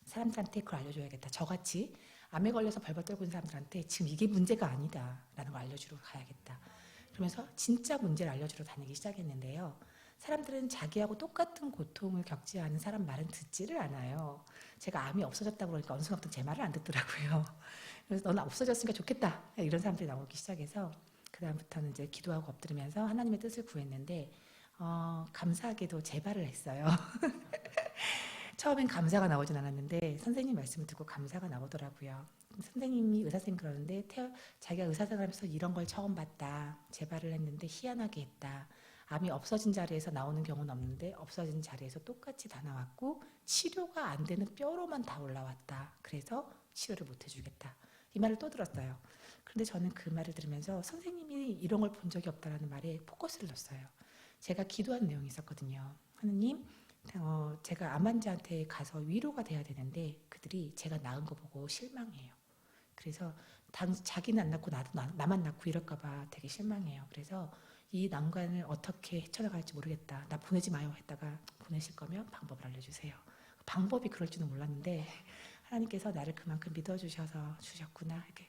사람들한테 그걸 알려줘야겠다. 저같이 암에 걸려서 벌벌 떨고 있는 사람들한테 지금 이게 문제가 아니다 라는 걸 알려주러 가야겠다. 그러면서 진짜 문제를 알려주러 다니기 시작했는데요. 사람들은 자기하고 똑같은 고통을 겪지 않은 사람 말은 듣지를 않아요. 제가 암이 없어졌다고 그러니까 어느 순간부터 제 말을 안 듣더라고요. 그래서 너는 없어졌으니까 좋겠다 이런 사람들이 나오기 시작해서 그 다음부터는 이제 기도하고 엎드리면서 하나님의 뜻을 구했는데 감사하게도 재발을 했어요. 처음엔 감사가 나오진 않았는데 선생님 말씀을 듣고 감사가 나오더라고요. 선생님이 의사생활 그러는데 자기가 의사생활하면서 이런 걸 처음 봤다. 재발을 했는데 희한하게 했다. 암이 없어진 자리에서 나오는 경우는 없는데 없어진 자리에서 똑같이 다 나왔고 치료가 안 되는 뼈로만 다 올라왔다. 그래서 치료를 못 해주겠다. 이 말을 또 들었어요. 그런데 저는 그 말을 들으면서 선생님이 이런 걸 본 적이 없다라는 말에 포커스를 뒀어요. 제가 기도한 내용이 있었거든요. 하느님, 제가 암 환자한테 가서 위로가 돼야 되는데 그들이 제가 낳은 거 보고 실망해요. 그래서 자기는 안 낳고 나만 낳고 이럴까 봐 되게 실망해요. 그래서 이 난관을 어떻게 헤쳐나갈지 모르겠다. 나 보내지 마요 했다가 보내실 거면 방법을 알려주세요. 방법이 그럴 줄은 몰랐는데 하나님께서 나를 그만큼 믿어주셔서 주셨구나. 이렇게.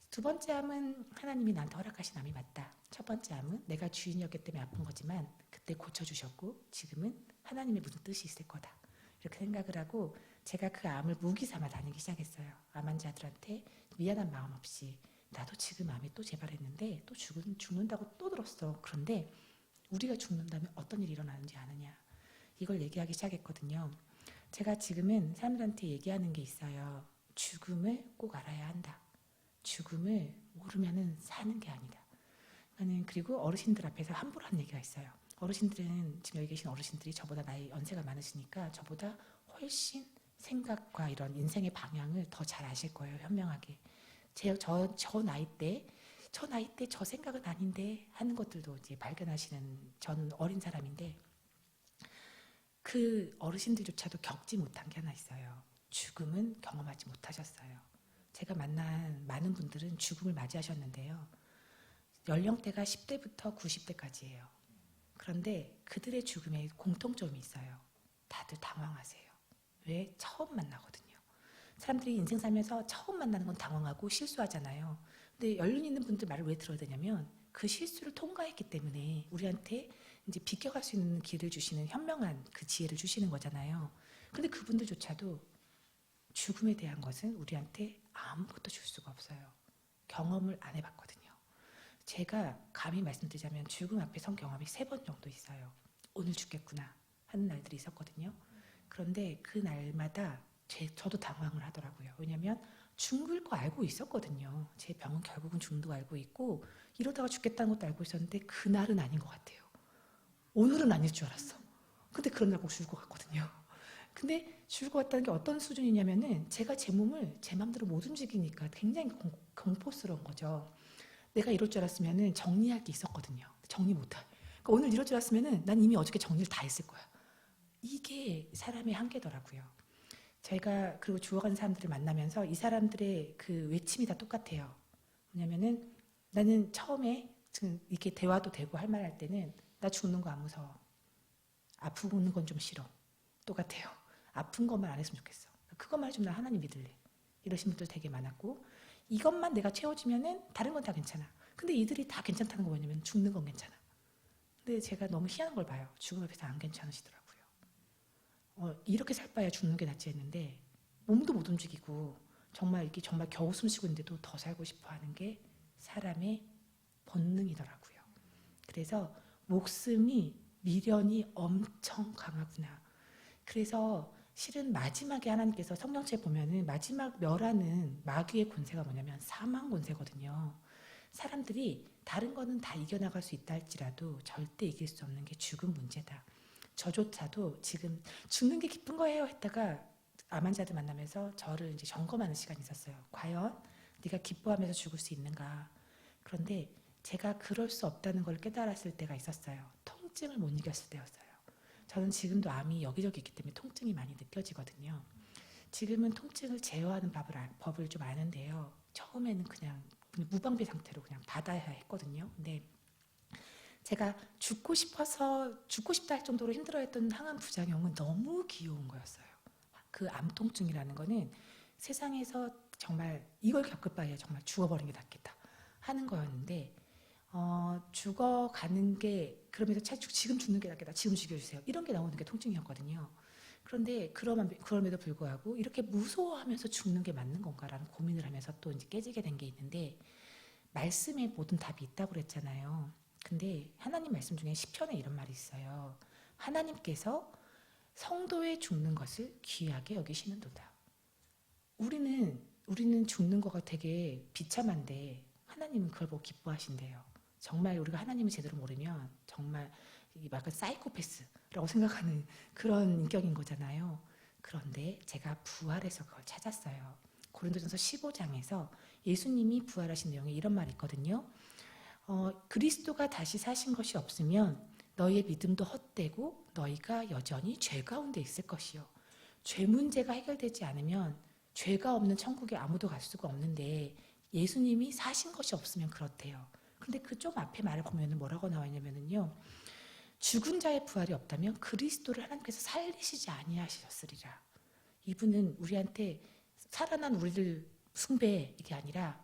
두 번째 암은 하나님이 나한테 허락하신 암이 맞다. 첫 번째 암은 내가 주인이었기 때문에 아픈 거지만 그때 고쳐주셨고 지금은 하나님의 무슨 뜻이 있을 거다. 이렇게 생각을 하고 제가 그 암을 무기 삼아 다니기 시작했어요. 암 환자들한테 미안한 마음 없이 나도 지금 암이 또 재발했는데 또 죽는다고 또 들었어. 그런데 우리가 죽는다면 어떤 일이 일어나는지 아느냐. 이걸 얘기하기 시작했거든요. 제가 지금은 사람들한테 얘기하는 게 있어요. 죽음을 꼭 알아야 한다. 죽음을 모르면은 사는 게 아니다. 나는 그리고 어르신들 앞에서 함부로 한 얘기가 있어요. 어르신들은 지금 여기 계신 어르신들이 저보다 나이 연세가 많으시니까 저보다 훨씬 생각과 이런 인생의 방향을 더 잘 아실 거예요. 현명하게. 저 나이 때 저 생각은 아닌데 하는 것들도 이제 발견하시는 저는 어린 사람인데 그 어르신들조차도 겪지 못한 게 하나 있어요. 죽음은 경험하지 못하셨어요. 제가 만난 많은 분들은 죽음을 맞이하셨는데요. 연령대가 10대부터 90대까지예요. 그런데 그들의 죽음에 공통점이 있어요. 다들 당황하세요. 왜? 처음 만나거든요. 사람들이 인생 살면서 처음 만나는 건 당황하고 실수하잖아요. 근데 연륜 있는 분들 말을 왜 들어야 되냐면 그 실수를 통과했기 때문에 우리한테 이제 비껴갈 수 있는 길을 주시는 현명한 그 지혜를 주시는 거잖아요. 근데 그분들조차도 죽음에 대한 것은 우리한테 아무것도 줄 수가 없어요. 경험을 안 해봤거든요. 제가 감히 말씀드리자면 죽음 앞에 선 경험이 3번 정도 있어요. 오늘 죽겠구나 하는 날들이 있었거든요. 그런데 그 날마다 저도 당황을 하더라고요. 왜냐하면 죽을 거 알고 있었거든요. 제 병은 결국은 죽는 거 알고 있고 이러다가 죽겠다는 것도 알고 있었는데 그날은 아닌 것 같아요. 오늘은 아닐 줄 알았어. 근데 그런 날 꼭 죽을 것 같거든요. 근데 죽을 것 같다는 게 어떤 수준이냐면은 제가 제 몸을 제 마음대로 못 움직이니까 굉장히 공포스러운 거죠. 내가 이럴 줄 알았으면은 정리할 게 있었거든요. 정리 못해. 그러니까 오늘 이럴 줄 알았으면은 난 이미 어저께 정리를 다 했을 거야. 이게 사람의 한계더라고요. 저희가 그리고 죽어가는 사람들을 만나면서 이 사람들의 그 외침이 다 똑같아요. 뭐냐면은 나는 처음에 이렇게 대화도 되고 할 말 할 때는 나 죽는 거 안 무서워. 아프는 건 좀 싫어. 똑같아요. 아픈 것만 안 했으면 좋겠어. 그것만 해주면 나 하나님 믿을래. 이러신 분들 되게 많았고 이것만 내가 채워주면은 다른 건 다 괜찮아. 근데 이들이 다 괜찮다는 거 뭐냐면 죽는 건 괜찮아. 근데 제가 너무 희한한 걸 봐요. 죽음 앞에서 안 괜찮으시더라고요. 이렇게 살 바야 죽는 게 낫지 했는데 몸도 못 움직이고 정말 이렇게 정말 겨우 숨 쉬고 있는데도 더 살고 싶어 하는 게 사람의 본능이더라고요. 그래서 목숨이 미련이 엄청 강하구나. 그래서 실은 마지막에 하나님께서 성경책에 보면은 마지막 멸하는 마귀의 권세가 뭐냐면 사망 권세거든요. 사람들이 다른 거는 다 이겨나갈 수 있다 할지라도 절대 이길 수 없는 게 죽음 문제다. 저조차도 지금 죽는 게 기쁜 거예요 했다가 암 환자들 만나면서 저를 이제 점검하는 시간이 있었어요. 과연 네가 기뻐하면서 죽을 수 있는가? 그런데 제가 그럴 수 없다는 걸 깨달았을 때가 있었어요. 통증을 못 이겼을 때였어요. 저는 지금도 암이 여기저기 있기 때문에 통증이 많이 느껴지거든요. 지금은 통증을 제어하는 법을 좀 아는데요. 처음에는 그냥 무방비 상태로 그냥 받아야 했거든요. 근데 제가 죽고 싶다 할 정도로 힘들어했던 항암 부작용은 너무 귀여운 거였어요. 그 암통증이라는 거는 세상에서 정말 이걸 겪을 바에 정말 죽어버리는 게 낫겠다 하는 거였는데 죽어가는 게 그러면서 지금 죽는 게 낫겠다. 지금 죽여주세요. 이런 게 나오는 게 통증이었거든요. 그런데 그럼에도 불구하고 이렇게 무서워하면서 죽는 게 맞는 건가라는 고민을 하면서 또 이제 깨지게 된 게 있는데 말씀에 모든 답이 있다고 그랬잖아요. 근데 하나님 말씀 중에 시편에 이런 말이 있어요. 하나님께서 성도의 죽는 것을 귀하게 여기시는도다. 우리는 죽는 거가 되게 비참한데 하나님은 그걸 보고 기뻐하신대요. 정말 우리가 하나님을 제대로 모르면 정말 약간 사이코패스라고 생각하는 그런 인격인 거잖아요. 그런데 제가 부활해서 그걸 찾았어요. 고린도전서 15장에서 예수님이 부활하신 내용에 이런 말이 있거든요. 그리스도가 다시 사신 것이 없으면 너희의 믿음도 헛되고 너희가 여전히 죄 가운데 있을 것이요. 죄 문제가 해결되지 않으면 죄가 없는 천국에 아무도 갈 수가 없는데 예수님이 사신 것이 없으면 그렇대요. 근데 그쪽 앞에 말을 보면 뭐라고 나와 있냐면요. 죽은 자의 부활이 없다면 그리스도를 하나님께서 살리시지 아니하셨으리라. 이분은 우리한테 살아난 우리를 숭배 이게 아니라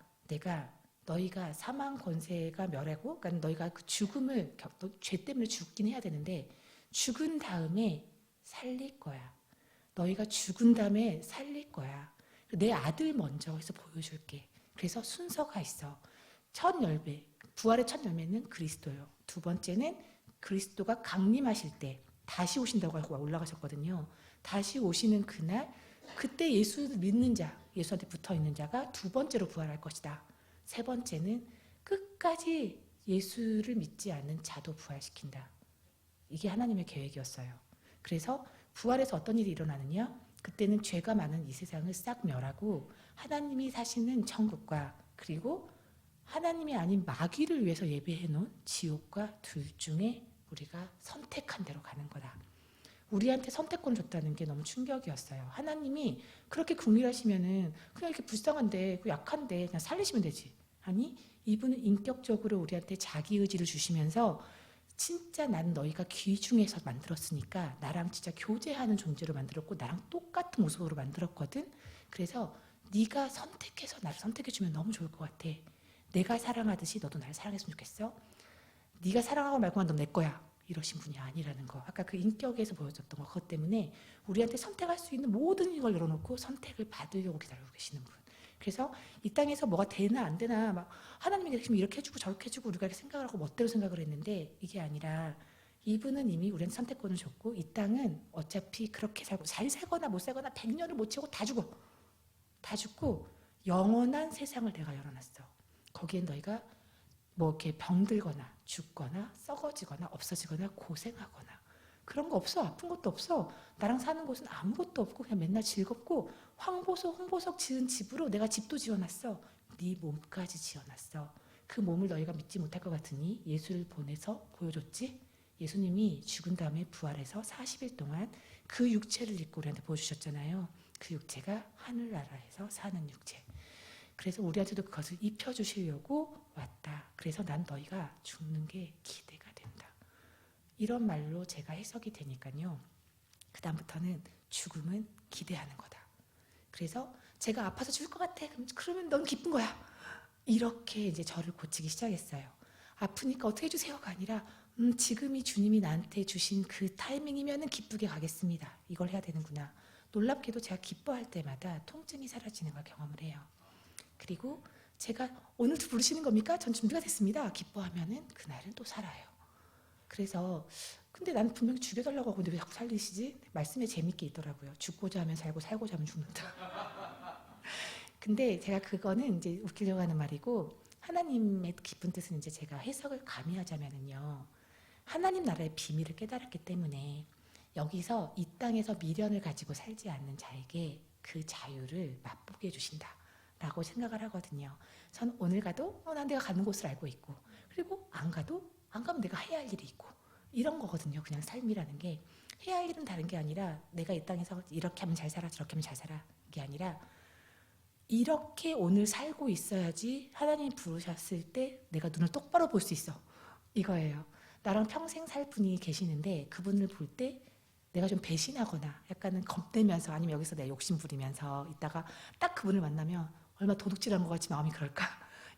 너희가 사망 권세가 멸하고 그러니까 너희가 그 죽음을 죄 때문에 죽긴 해야 되는데 죽은 다음에 살릴 거야. 너희가 죽은 다음에 살릴 거야. 내 아들 먼저 해서 보여줄게. 그래서 순서가 있어. 첫 열매, 부활의 첫 열매는 그리스도예요. 두 번째는 그리스도가 강림하실 때 다시 오신다고 하고 올라가셨거든요. 다시 오시는 그날 그때 예수를 믿는 자, 예수한테 붙어있는 자가 두 번째로 부활할 것이다. 세 번째는 끝까지 예수를 믿지 않는 자도 부활시킨다. 이게 하나님의 계획이었어요. 그래서 부활에서 어떤 일이 일어나느냐? 그때는 죄가 많은 이 세상을 싹 멸하고 하나님이 사시는 천국과 그리고 하나님이 아닌 마귀를 위해서 예배해 놓은 지옥과 둘 중에 우리가 선택한 대로 가는 거다. 우리한테 선택권을 줬다는 게 너무 충격이었어요. 하나님이 그렇게 긍휼하시면은 그냥 이렇게 불쌍한데 약한데 그냥 살리시면 되지. 아니 이분은 인격적으로 우리한테 자기 의지를 주시면서 진짜 난 너희가 귀중해서 만들었으니까 나랑 진짜 교제하는 존재로 만들었고 나랑 똑같은 모습으로 만들었거든. 그래서 네가 선택해서 나를 선택해주면 너무 좋을 것 같아. 내가 사랑하듯이 너도 나를 사랑했으면 좋겠어. 네가 사랑하고 말고만 넌 내 거야. 이러신 분이 아니라는 거. 아까 그 인격에서 보여줬던 거. 그것 때문에 우리한테 선택할 수 있는 모든 걸 열어놓고 선택을 받으려고 기다리고 계시는 분. 그래서 이 땅에서 뭐가 되나 안 되나 막 하나님이 이렇게 해주고 저렇게 해주고 우리가 이렇게 생각을 하고 멋대로 생각을 했는데 이게 아니라 이분은 이미 우리한테 선택권을 줬고 이 땅은 어차피 그렇게 살고 잘 살거나 못 살거나 100년을 못 채우고 다 죽어. 다 죽고 영원한 세상을 내가 열어놨어. 거기엔 너희가 뭐 이렇게 병들거나 죽거나 썩어지거나 없어지거나 고생하거나 그런 거 없어. 아픈 것도 없어. 나랑 사는 곳은 아무것도 없고 그냥 맨날 즐겁고 홍보석 지은 집으로 내가 집도 지어놨어. 네 몸까지 지어놨어. 그 몸을 너희가 믿지 못할 것 같으니 예수를 보내서 보여줬지. 예수님이 죽은 다음에 부활해서 40일 동안 그 육체를 입고 우리한테 보여주셨잖아요. 그 육체가 하늘나라에서 사는 육체. 그래서 우리한테도 그것을 입혀주시려고 왔다. 그래서 난 너희가 죽는 게 기대가 된다. 이런 말로 제가 해석이 되니까요. 그 다음부터는 죽음은 기대하는 거다. 그래서 제가 아파서 죽을 것 같아. 그러면 넌 기쁜 거야. 이렇게 이제 저를 고치기 시작했어요. 아프니까 어떻게 해주세요가 아니라 지금이 주님이 나한테 주신 그 타이밍이면 기쁘게 가겠습니다. 이걸 해야 되는구나. 놀랍게도 제가 기뻐할 때마다 통증이 사라지는 걸 경험을 해요. 그리고 제가 오늘도 부르시는 겁니까? 전 준비가 됐습니다. 기뻐하면은 그날은 또 살아요. 그래서 근데 나는 분명히 죽여달라고 하고 근데 왜 자꾸 살리시지? 말씀에 재밌게 있더라고요. 죽고자 하면 살고 살고자 하면 죽는다. 근데 제가 그거는 이제 웃기려고 하는 말이고 하나님의 깊은 뜻은 이제 제가 해석을 가미하자면은요. 하나님 나라의 비밀을 깨달았기 때문에 여기서 이 땅에서 미련을 가지고 살지 않는 자에게 그 자유를 맛보게 해주신다라고 생각을 하거든요. 전 오늘 가도 난 내가 가는 곳을 알고 있고 그리고 안 가면 내가 해야 할 일이 있고 이런 거거든요. 그냥 삶이라는 게 해야 할 일은 다른 게 아니라 내가 이 땅에서 이렇게 하면 잘 살아 저렇게 하면 잘 살아 이게 아니라 이렇게 오늘 살고 있어야지 하나님이 부르셨을 때 내가 눈을 똑바로 볼 수 있어 이거예요. 나랑 평생 살 분이 계시는데 그분을 볼 때 내가 좀 배신하거나 약간은 겁내면서 아니면 여기서 내가 욕심 부리면서 있다가 딱 그분을 만나면 얼마나 도둑질한 것 같이 마음이 그럴까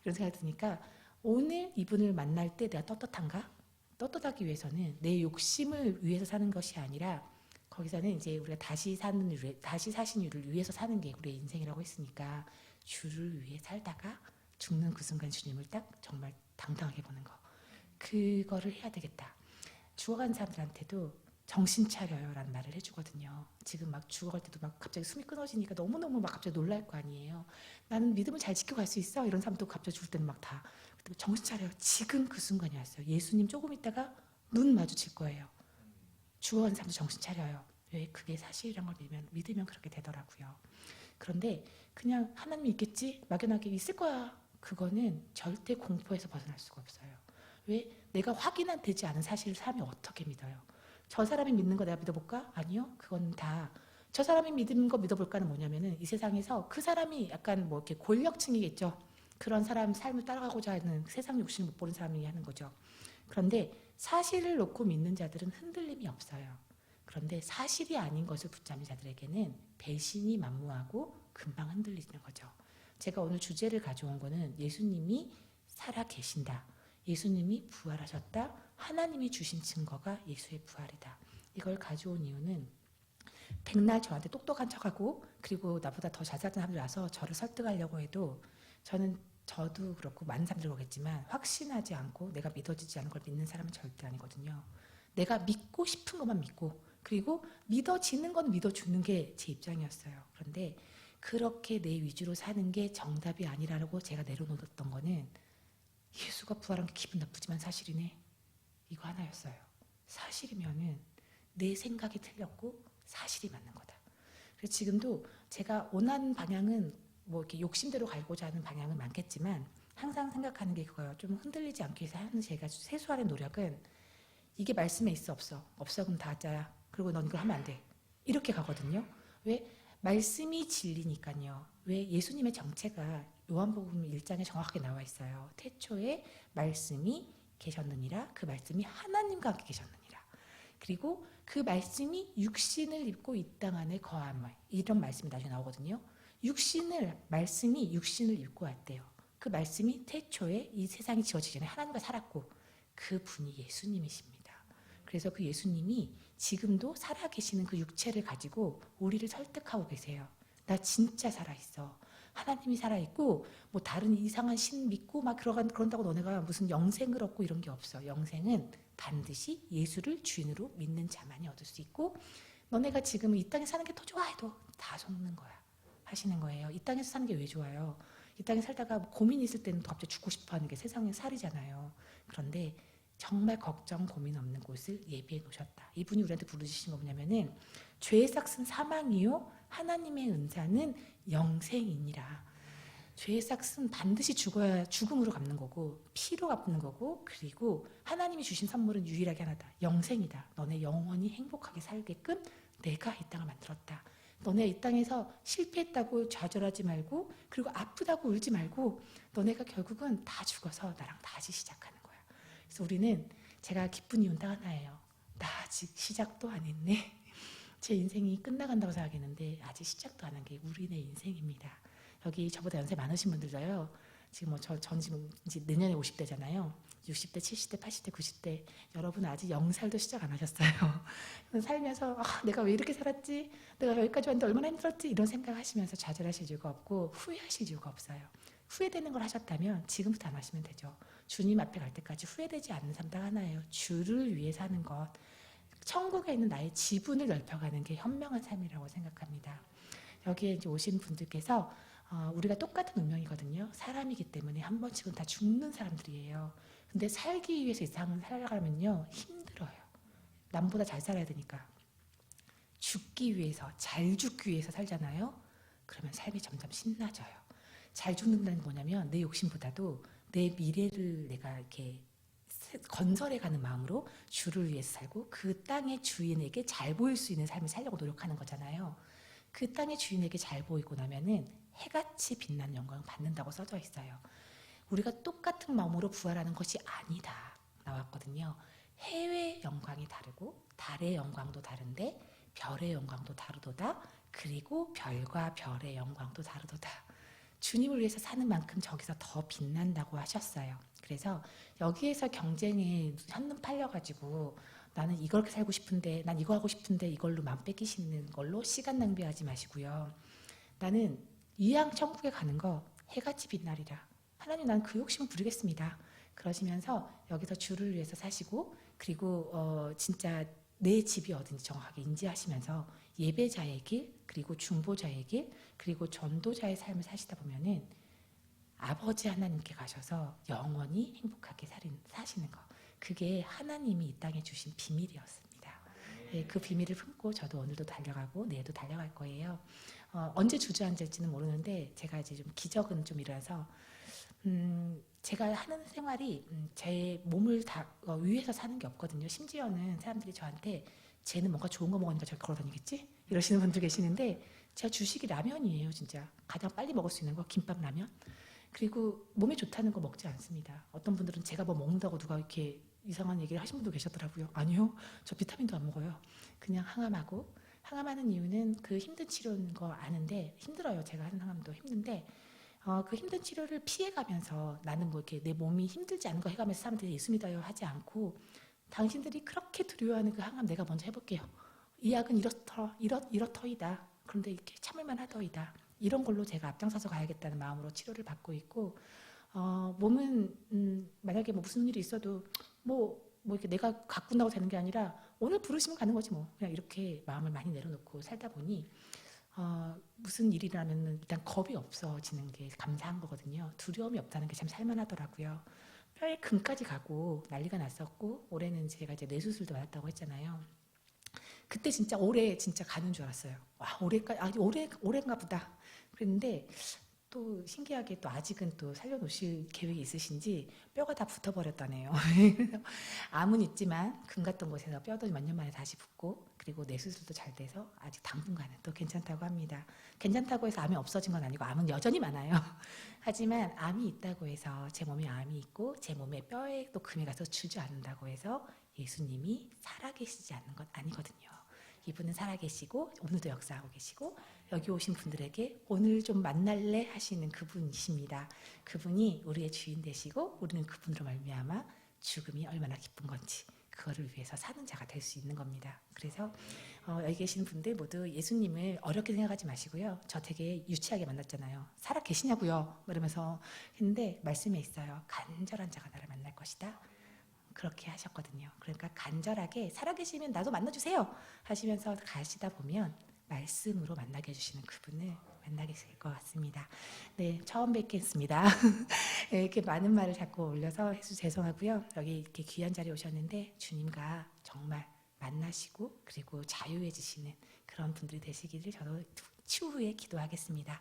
이런 생각이 드니까 오늘 이분을 만날 때 내가 떳떳한가? 떳떳하기 위해서는 내 욕심을 위해서 사는 것이 아니라 거기서는 이제 우리가 다시 사신 이유를 위해서 사는 게 우리의 인생이라고 했으니까 주를 위해 살다가 죽는 그 순간 주님을 딱 정말 당당하게 보는 거 그거를 해야 되겠다. 죽어간 사람들한테도 정신 차려요 라는 말을 해주거든요. 지금 막 죽어갈 때도 막 갑자기 숨이 끊어지니까 너무너무 막 갑자기 놀랄 거 아니에요. 나는 믿음을 잘 지켜갈 수 있어 이런 사람도 갑자기 죽을 때는 막 다 정신 차려요. 지금 그 순간이 왔어요. 예수님 조금 있다가 눈 마주칠 거예요. 죽어간 사람도 정신 차려요. 왜? 그게 사실이란 걸 믿으면 그렇게 되더라고요. 그런데 그냥 하나님 있겠지? 막연하게 있을 거야. 그거는 절대 공포에서 벗어날 수가 없어요. 왜? 내가 확인되지 않은 사실을 사람이 어떻게 믿어요? 저 사람이 믿는 거 내가 믿어볼까? 아니요. 그건 다 저 사람이 믿는 거 믿어볼까는 뭐냐면은 이 세상에서 그 사람이 약간 뭐 이렇게 권력층이겠죠. 그런 사람 삶을 따라가고자 하는 세상 욕심을 못 보는 사람이 하는 거죠. 그런데 사실을 놓고 믿는 자들은 흔들림이 없어요. 그런데 사실이 아닌 것을 붙잡는 자들에게는 배신이 만무하고 금방 흔들리는 거죠. 제가 오늘 주제를 가져온 거는 예수님이 살아 계신다. 예수님이 부활하셨다. 하나님이 주신 증거가 예수의 부활이다. 이걸 가져온 이유는 백날 저한테 똑똑한 척하고 그리고 나보다 더 잘 사는 사람들이 와서 저를 설득하려고 해도 저도 그렇고 많은 사람들 그러겠지만 확신하지 않고 내가 믿어지지 않은 걸 믿는 사람은 절대 아니거든요. 내가 믿고 싶은 것만 믿고 그리고 믿어지는 건 믿어주는 게 제 입장이었어요. 그런데 그렇게 내 위주로 사는 게 정답이 아니라고 제가 내려놓았던 거는 예수가 부활한 게 기분 나쁘지만 사실이네. 이거 하나였어요. 사실이면은 내 생각이 틀렸고 사실이 맞는 거다. 그래서 지금도 제가 원하는 방향은 뭐 이렇게 욕심대로 가고자 하는 방향은 많겠지만 항상 생각하는 게 그거예요. 좀 흔들리지 않기 위해서 하는 제가 세수하는 노력은 이게 말씀에 있어 없어? 없어 그럼 다 짜야. 그리고 넌 이걸 하면 안 돼. 이렇게 가거든요. 왜? 말씀이 진리니까요. 왜? 예수님의 정체가 요한복음 1장에 정확하게 나와 있어요. 태초에 말씀이 계셨느니라. 그 말씀이 하나님과 함께 계셨느니라. 그리고 그 말씀이 육신을 입고 이 땅 안에 거함을 이런 말씀이 나중에 나오거든요. 말씀이 육신을 입고 왔대요. 그 말씀이 태초에 이 세상이 지어지기 전에 하나님과 살았고 그 분이 예수님이십니다. 그래서 그 예수님이 지금도 살아계시는 그 육체를 가지고 우리를 설득하고 계세요. 나 진짜 살아있어. 하나님이 살아있고 뭐 다른 이상한 신 믿고 막 그런다고 너네가 무슨 영생을 얻고 이런 게 없어. 영생은 반드시 예수를 주인으로 믿는 자만이 얻을 수 있고 너네가 지금 이 땅에 사는 게 더 좋아 해도 다 속는 거야. 하시는 거예요. 이 땅에서 사는 게 왜 좋아요? 이 땅에 살다가 고민이 있을 때는 또 갑자기 죽고 싶어 하는 게 세상의 살이잖아요. 그런데 정말 걱정 고민 없는 곳을 예비해 놓으셨다. 이분이 우리한테 부르시신 거 뭐냐면은 죄의 삭은 사망이요 하나님의 은사는 영생이니라. 죄의 삭은 반드시 죽어야 죽음으로 갚는 거고 피로 갚는 거고 그리고 하나님이 주신 선물은 유일하게 하나다. 영생이다. 너네 영원히 행복하게 살게끔 내가 이 땅을 만들었다. 너네 이 땅에서 실패했다고 좌절하지 말고 그리고 아프다고 울지 말고 너네가 결국은 다 죽어서 나랑 다시 시작하는 거야. 그래서 우리는 제가 기쁜 이유는 딱 하나예요. 나 아직 시작도 안 했네. 제 인생이 끝나간다고 생각했는데 아직 시작도 안 한 게 우리네 인생입니다. 여기 저보다 연세 많으신 분들도요. 지금 전 지금 이제 내년에 50대잖아요. 60대, 70대, 80대, 90대 여러분 아직 0살도 시작 안 하셨어요. 살면서 내가 왜 이렇게 살았지? 내가 여기까지 왔는데 얼마나 힘들었지? 이런 생각하시면서 좌절하실 이유가 없고 후회하실 이유가 없어요. 후회되는 걸 하셨다면 지금부터 안 하시면 되죠. 주님 앞에 갈 때까지 후회되지 않는 삶 딱 하나예요. 주를 위해 사는 것. 천국에 있는 나의 지분을 넓혀가는 게 현명한 삶이라고 생각합니다. 여기에 이제 오신 분들께서 우리가 똑같은 운명이거든요. 사람이기 때문에 한 번씩은 다 죽는 사람들이에요. 근데 살기 위해서 이 세상을 살아가면요 힘들어요. 남보다 잘 살아야 되니까. 죽기 위해서, 잘 죽기 위해서 살잖아요. 그러면 삶이 점점 신나져요. 잘 죽는다는 게 뭐냐면 내 욕심보다도 내 미래를 내가 이렇게 건설해가는 마음으로 주를 위해서 살고 그 땅의 주인에게 잘 보일 수 있는 삶을 살려고 노력하는 거잖아요. 그 땅의 주인에게 잘 보이고 나면은 해같이 빛나는 영광을 받는다고 써져 있어요. 우리가 똑같은 마음으로 부활하는 것이 아니다 나왔거든요. 해의 영광이 다르고 달의 영광도 다른데 별의 영광도 다르도다. 그리고 별과 별의 영광도 다르도다. 주님을 위해서 사는 만큼 저기서 더 빛난다고 하셨어요. 그래서 여기에서 경쟁에 한눈 팔려가지고 나는 이걸 살고 싶은데 난 이거 하고 싶은데 이걸로 맘 뺏기시는 걸로 시간 낭비하지 마시고요. 나는 이왕 천국에 가는 거 해같이 빛나리라. 하나님 난 그 욕심을 부리겠습니다. 그러시면서 여기서 주를 위해서 사시고 그리고 진짜 내 집이 어딘지 정확하게 인지하시면서 예배자의 길 그리고 중보자의 길 그리고 전도자의 삶을 사시다 보면은 아버지 하나님께 가셔서 영원히 행복하게 사시는 거. 그게 하나님이 이 땅에 주신 비밀이었습니다. 네, 그 비밀을 품고 저도 오늘도 달려가고 내일도 달려갈 거예요. 언제 주저앉을지는 모르는데 제가 이제 좀 기적은 좀 일어나서 제가 하는 생활이 제 몸을 다 위해서 사는 게 없거든요. 심지어는 사람들이 저한테 쟤는 뭔가 좋은 거 먹으니까 저렇게 걸어다니겠지? 이러시는 분들 계시는데 제가 주식이 라면이에요. 진짜 가장 빨리 먹을 수 있는 거 김밥 라면. 그리고 몸에 좋다는 거 먹지 않습니다. 어떤 분들은 제가 뭐 먹는다고 누가 이렇게 이상한 얘기를 하신 분도 계셨더라고요. 아니요, 저 비타민도 안 먹어요. 그냥 항암하고 항암하는 이유는 그 힘든 치료인 거 아는데 힘들어요. 제가 하는 항암도 힘든데 그 힘든 치료를 피해가면서 나는 뭐 이렇게 내 몸이 힘들지 않은 거 해가면서 사람들이 예수 믿어요 하지 않고 당신들이 그렇게 두려워하는 그 항암 내가 먼저 해볼게요. 이 약은 이렇더이다. 그런데 이렇게 참을만 하더이다. 이런 걸로 제가 앞장서서 가야겠다는 마음으로 치료를 받고 있고 몸은 만약에 뭐 무슨 일이 있어도 뭐 이렇게 내가 가꾼다고 되는 게 아니라 오늘 부르시면 가는 거지 뭐 그냥 이렇게 마음을 많이 내려놓고 살다 보니 무슨 일이라면 일단 겁이 없어지는 게 감사한 거거든요. 두려움이 없다는 게 참 살만하더라고요. 뼈에 금까지 가고 난리가 났었고 올해는 제가 이제 뇌수술도 받았다고 했잖아요. 그때 진짜 올해 진짜 가는 줄 알았어요. 와 올해까지 올해인가 보다. 그랬는데 또 신기하게 또 아직은 또 살려놓으실 계획이 있으신지 뼈가 다 붙어버렸다네요. 암은 있지만 금 같던 곳에서 뼈도 몇 년 만에 다시 붙고 그리고 뇌수술도 잘 돼서 아직 당분간은 또 괜찮다고 합니다. 괜찮다고 해서 암이 없어진 건 아니고 암은 여전히 많아요. 하지만 암이 있다고 해서 제 몸에 암이 있고 제 몸에 뼈에 또 금이 가서 주저앉는다고 해서 예수님이 살아계시지 않는 건 아니거든요. 이분은 살아계시고 오늘도 역사하고 계시고 여기 오신 분들에게 오늘 좀 만날래 하시는 그분이십니다. 그분이 우리의 주인 되시고 우리는 그분으로 말미암아 죽음이 얼마나 기쁜 건지 그거를 위해서 사는 자가 될 수 있는 겁니다. 그래서 여기 계시는 분들 모두 예수님을 어렵게 생각하지 마시고요. 저 되게 유치하게 만났잖아요. 살아 계시냐고요? 이러면서 했는데 말씀에 있어요. 간절한 자가 나를 만날 것이다. 그렇게 하셨거든요. 그러니까 간절하게 살아계시면 나도 만나주세요 하시면서 가시다 보면 말씀으로 만나게 해주시는 그분을 만나게 될 것 같습니다. 네, 처음 뵙겠습니다. 네, 이렇게 많은 말을 자꾸 올려서 해서 죄송하고요. 여기 이렇게 귀한 자리에 오셨는데 주님과 정말 만나시고 그리고 자유해지시는 그런 분들이 되시기를 저도 추후에 기도하겠습니다.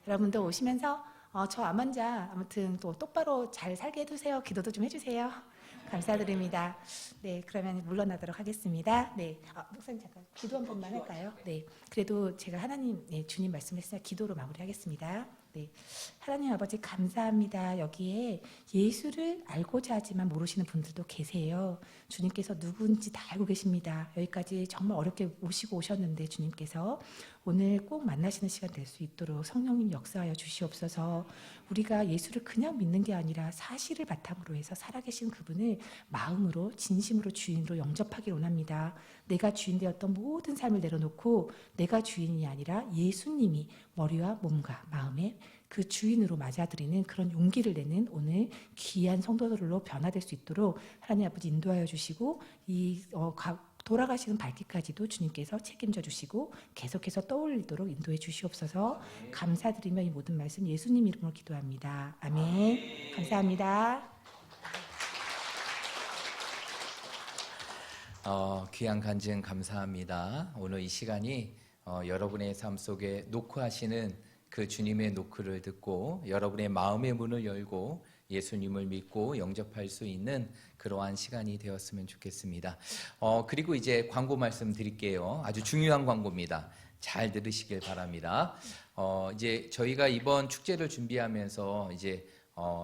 여러분도 오시면서 저 암 환자 아무튼 또 똑바로 잘 살게 해주세요. 기도도 좀 해주세요. 감사드립니다. 네, 그러면 물러나도록 하겠습니다. 네, 목사님 잠깐 기도 한 번만 할까요? 네, 그래도 제가 하나님, 주님 말씀했으니까 기도로 마무리하겠습니다. 네, 하나님 아버지 감사합니다. 여기에 예수를 알고자 하지만 모르시는 분들도 계세요. 주님께서 누구인지 다 알고 계십니다. 여기까지 정말 어렵게 모시고 오셨는데 주님께서 오늘 꼭 만나시는 시간 될 수 있도록 성령님 역사하여 주시옵소서. 우리가 예수를 그냥 믿는 게 아니라 사실을 바탕으로 해서 살아계신 그분을 마음으로 진심으로 주인으로 영접하기를 원합니다. 내가 주인 되었던 모든 삶을 내려놓고 내가 주인이 아니라 예수님이 머리와 몸과 마음에 그 주인으로 맞아들이는 그런 용기를 내는 오늘 귀한 성도들로 변화될 수 있도록 하나님 아버지 인도하여 주시고 이 돌아가시는 발길까지도 주님께서 책임져 주시고 계속해서 떠올리도록 인도해 주시옵소서. 감사드리며 이 모든 말씀 예수님 이름으로 기도합니다. 아멘. 감사합니다. 귀한 간증 감사합니다. 오늘 이 시간이 여러분의 삶 속에 노크하시는 그 주님의 노크를 듣고 여러분의 마음의 문을 열고 예수님을 믿고 영접할 수 있는 그러한 시간이 되었으면 좋겠습니다. 그리고 이제 광고 말씀 드릴게요. 아주 중요한 광고입니다. 잘 들으시길 바랍니다. 이제 저희가 이번 축제를 준비하면서 이제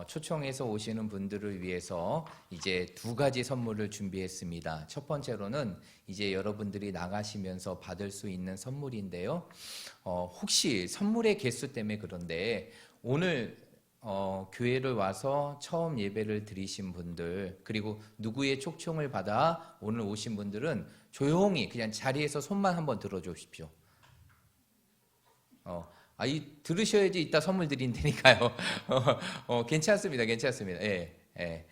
초청해서 오시는 분들을 위해서 이제 2가지 선물을 준비했습니다. 첫 번째로는 이제 여러분들이 나가시면서 받을 수 있는 선물인데요. 혹시 선물의 개수 때문에 그런데 오늘 교회를 와서 처음 예배를 드리신 분들 그리고 누구의 초청을 받아 오늘 오신 분들은 조용히 그냥 자리에서 손만 한번 들어주십시오. 들으셔야지 이따 선물 드린다니까요. 괜찮습니다. 괜찮습니다. 예.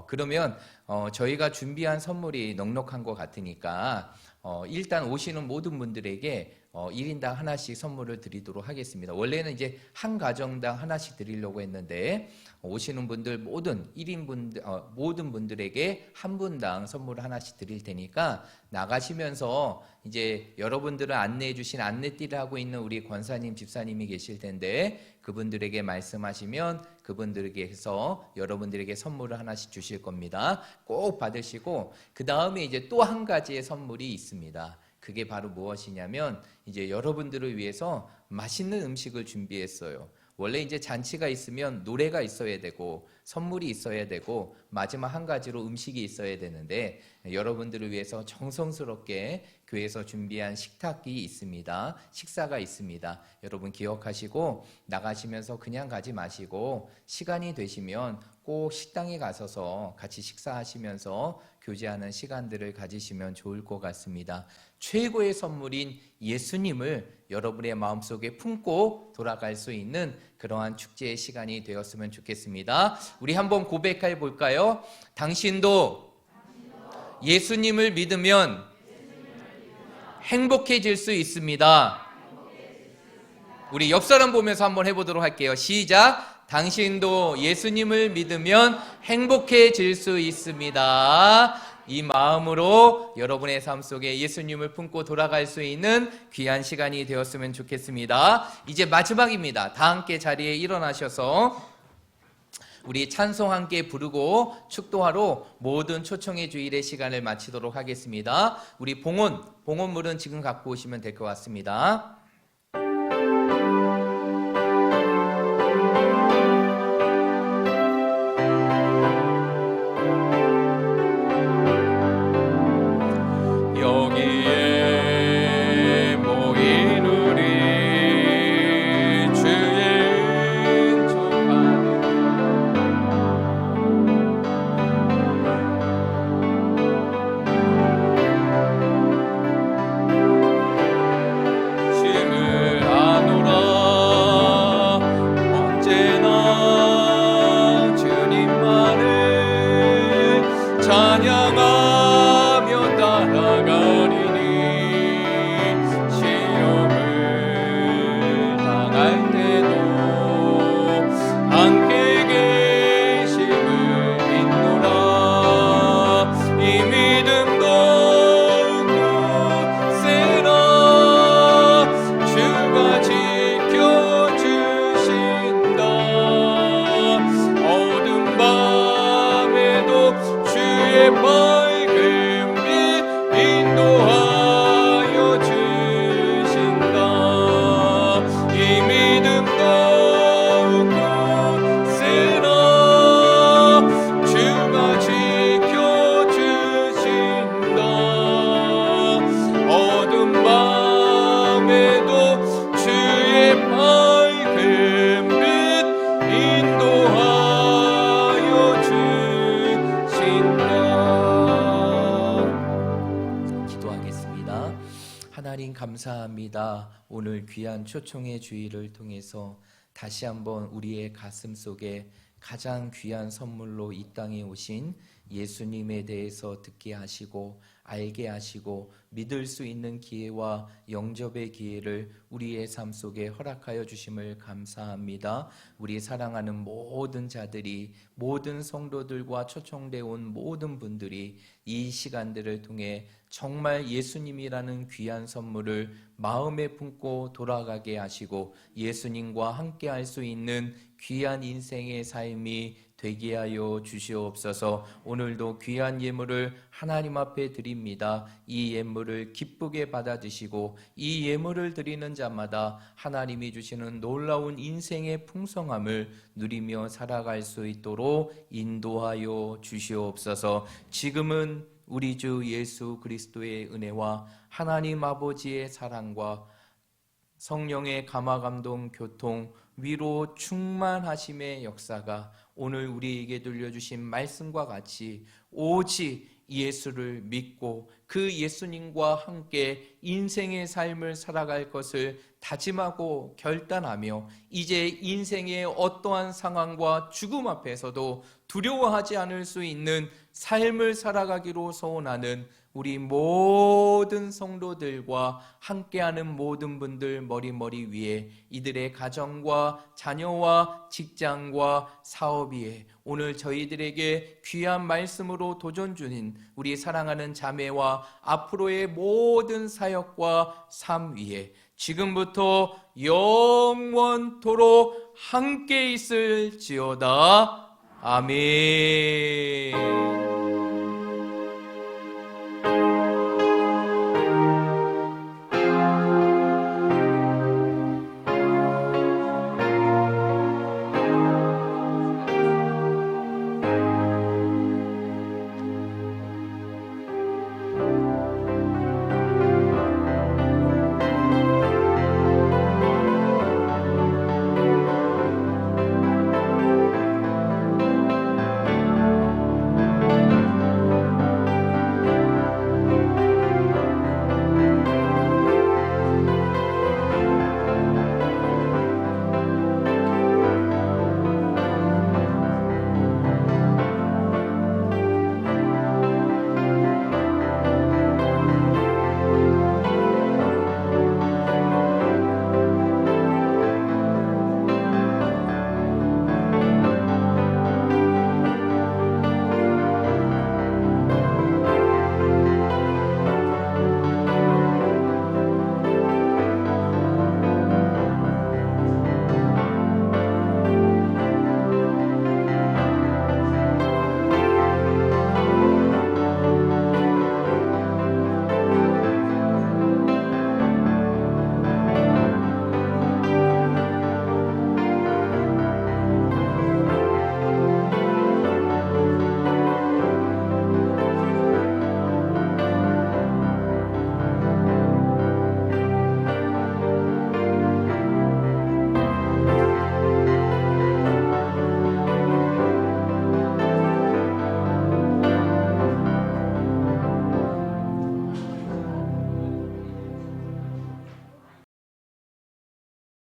그러면 저희가 준비한 선물이 넉넉한 것 같으니까 일단 오시는 모든 분들에게 1인당 하나씩 선물을 드리도록 하겠습니다. 원래는 이제 한 가정당 하나씩 드리려고 했는데 오시는 분들 모든 분들에게 한 분당 선물을 하나씩 드릴 테니까 나가시면서 이제 여러분들을 안내해 주신 안내띠를 하고 있는 우리 권사님, 집사님이 계실 텐데 그분들에게 말씀하시면 그분들에게서 여러분들에게 선물을 하나씩 주실 겁니다. 꼭 받으시고 그 다음에 이제 또 한 가지의 선물이 있습니다. 그게 바로 무엇이냐면 이제 여러분들을 위해서 맛있는 음식을 준비했어요. 원래 이제 잔치가 있으면 노래가 있어야 되고 선물이 있어야 되고 마지막 한 가지로 음식이 있어야 되는데 여러분들을 위해서 정성스럽게 교회에서 준비한 식탁이 있습니다. 식사가 있습니다. 여러분 기억하시고 나가시면서 그냥 가지 마시고 시간이 되시면 꼭 식당에 가셔서 같이 식사하시면서 교제하는 시간들을 가지시면 좋을 것 같습니다. 최고의 선물인 예수님을 여러분의 마음속에 품고 돌아갈 수 있는 그러한 축제의 시간이 되었으면 좋겠습니다. 우리 한번 고백해 볼까요? 당신도 예수님을 믿으면 행복해질 수 있습니다. 우리 옆 사람 보면서 한번 해보도록 할게요. 시작. 당신도 예수님을 믿으면 행복해질 수 있습니다. 이 마음으로 여러분의 삶 속에 예수님을 품고 돌아갈 수 있는 귀한 시간이 되었으면 좋겠습니다. 이제 마지막입니다. 다 함께 자리에 일어나셔서 우리 찬송 함께 부르고 축도하러 모든 초청의 주일의 시간을 마치도록 하겠습니다. 우리 봉헌물은 지금 갖고 오시면 될 것 같습니다. 감사합니다. 오늘 귀한 초청의 주일을 통해서 다시 한번 우리의 가슴 속에 가장 귀한 선물로 이 땅에 오신 예수님에 대해서 듣게 하시고 알게 하시고 믿을 수 있는 기회와 영접의 기회를 우리의 삶 속에 허락하여 주심을 감사합니다. 우리 사랑하는 모든 자들이, 모든 성도들과 초청되어 온 모든 분들이 이 시간들을 통해 정말 예수님이라는 귀한 선물을 마음에 품고 돌아가게 하시고 예수님과 함께 할 수 있는 귀한 인생의 삶이 되게 하여 주시옵소서. 오늘도 귀한 예물을 하나님 앞에 드립니다. 이 예물을 기쁘게 받아주시고 이 예물을 드리는 자마다 하나님이 주시는 놀라운 인생의 풍성함을 누리며 살아갈 수 있도록 인도하여 주시옵소서. 지금은 우리 주 예수 그리스도의 은혜와 하나님 아버지의 사랑과 성령의 감화감동 교통 위로 충만하심의 역사가 오늘 우리에게 들려주신 말씀과 같이 오직 예수를 믿고 그 예수님과 함께 인생의 삶을 살아갈 것을 다짐하고 결단하며 이제 인생의 어떠한 상황과 죽음 앞에서도 두려워하지 않을 수 있는 삶을 살아가기로 소원하는 우리 모든 성도들과 함께하는 모든 분들 머리 위에 이들의 가정과 자녀와 직장과 사업 위에 오늘 저희들에게 귀한 말씀으로 도전 중인 우리 사랑하는 자매와 앞으로의 모든 사역과 삶 위에 지금부터 영원토록 함께 있을지어다. 아멘.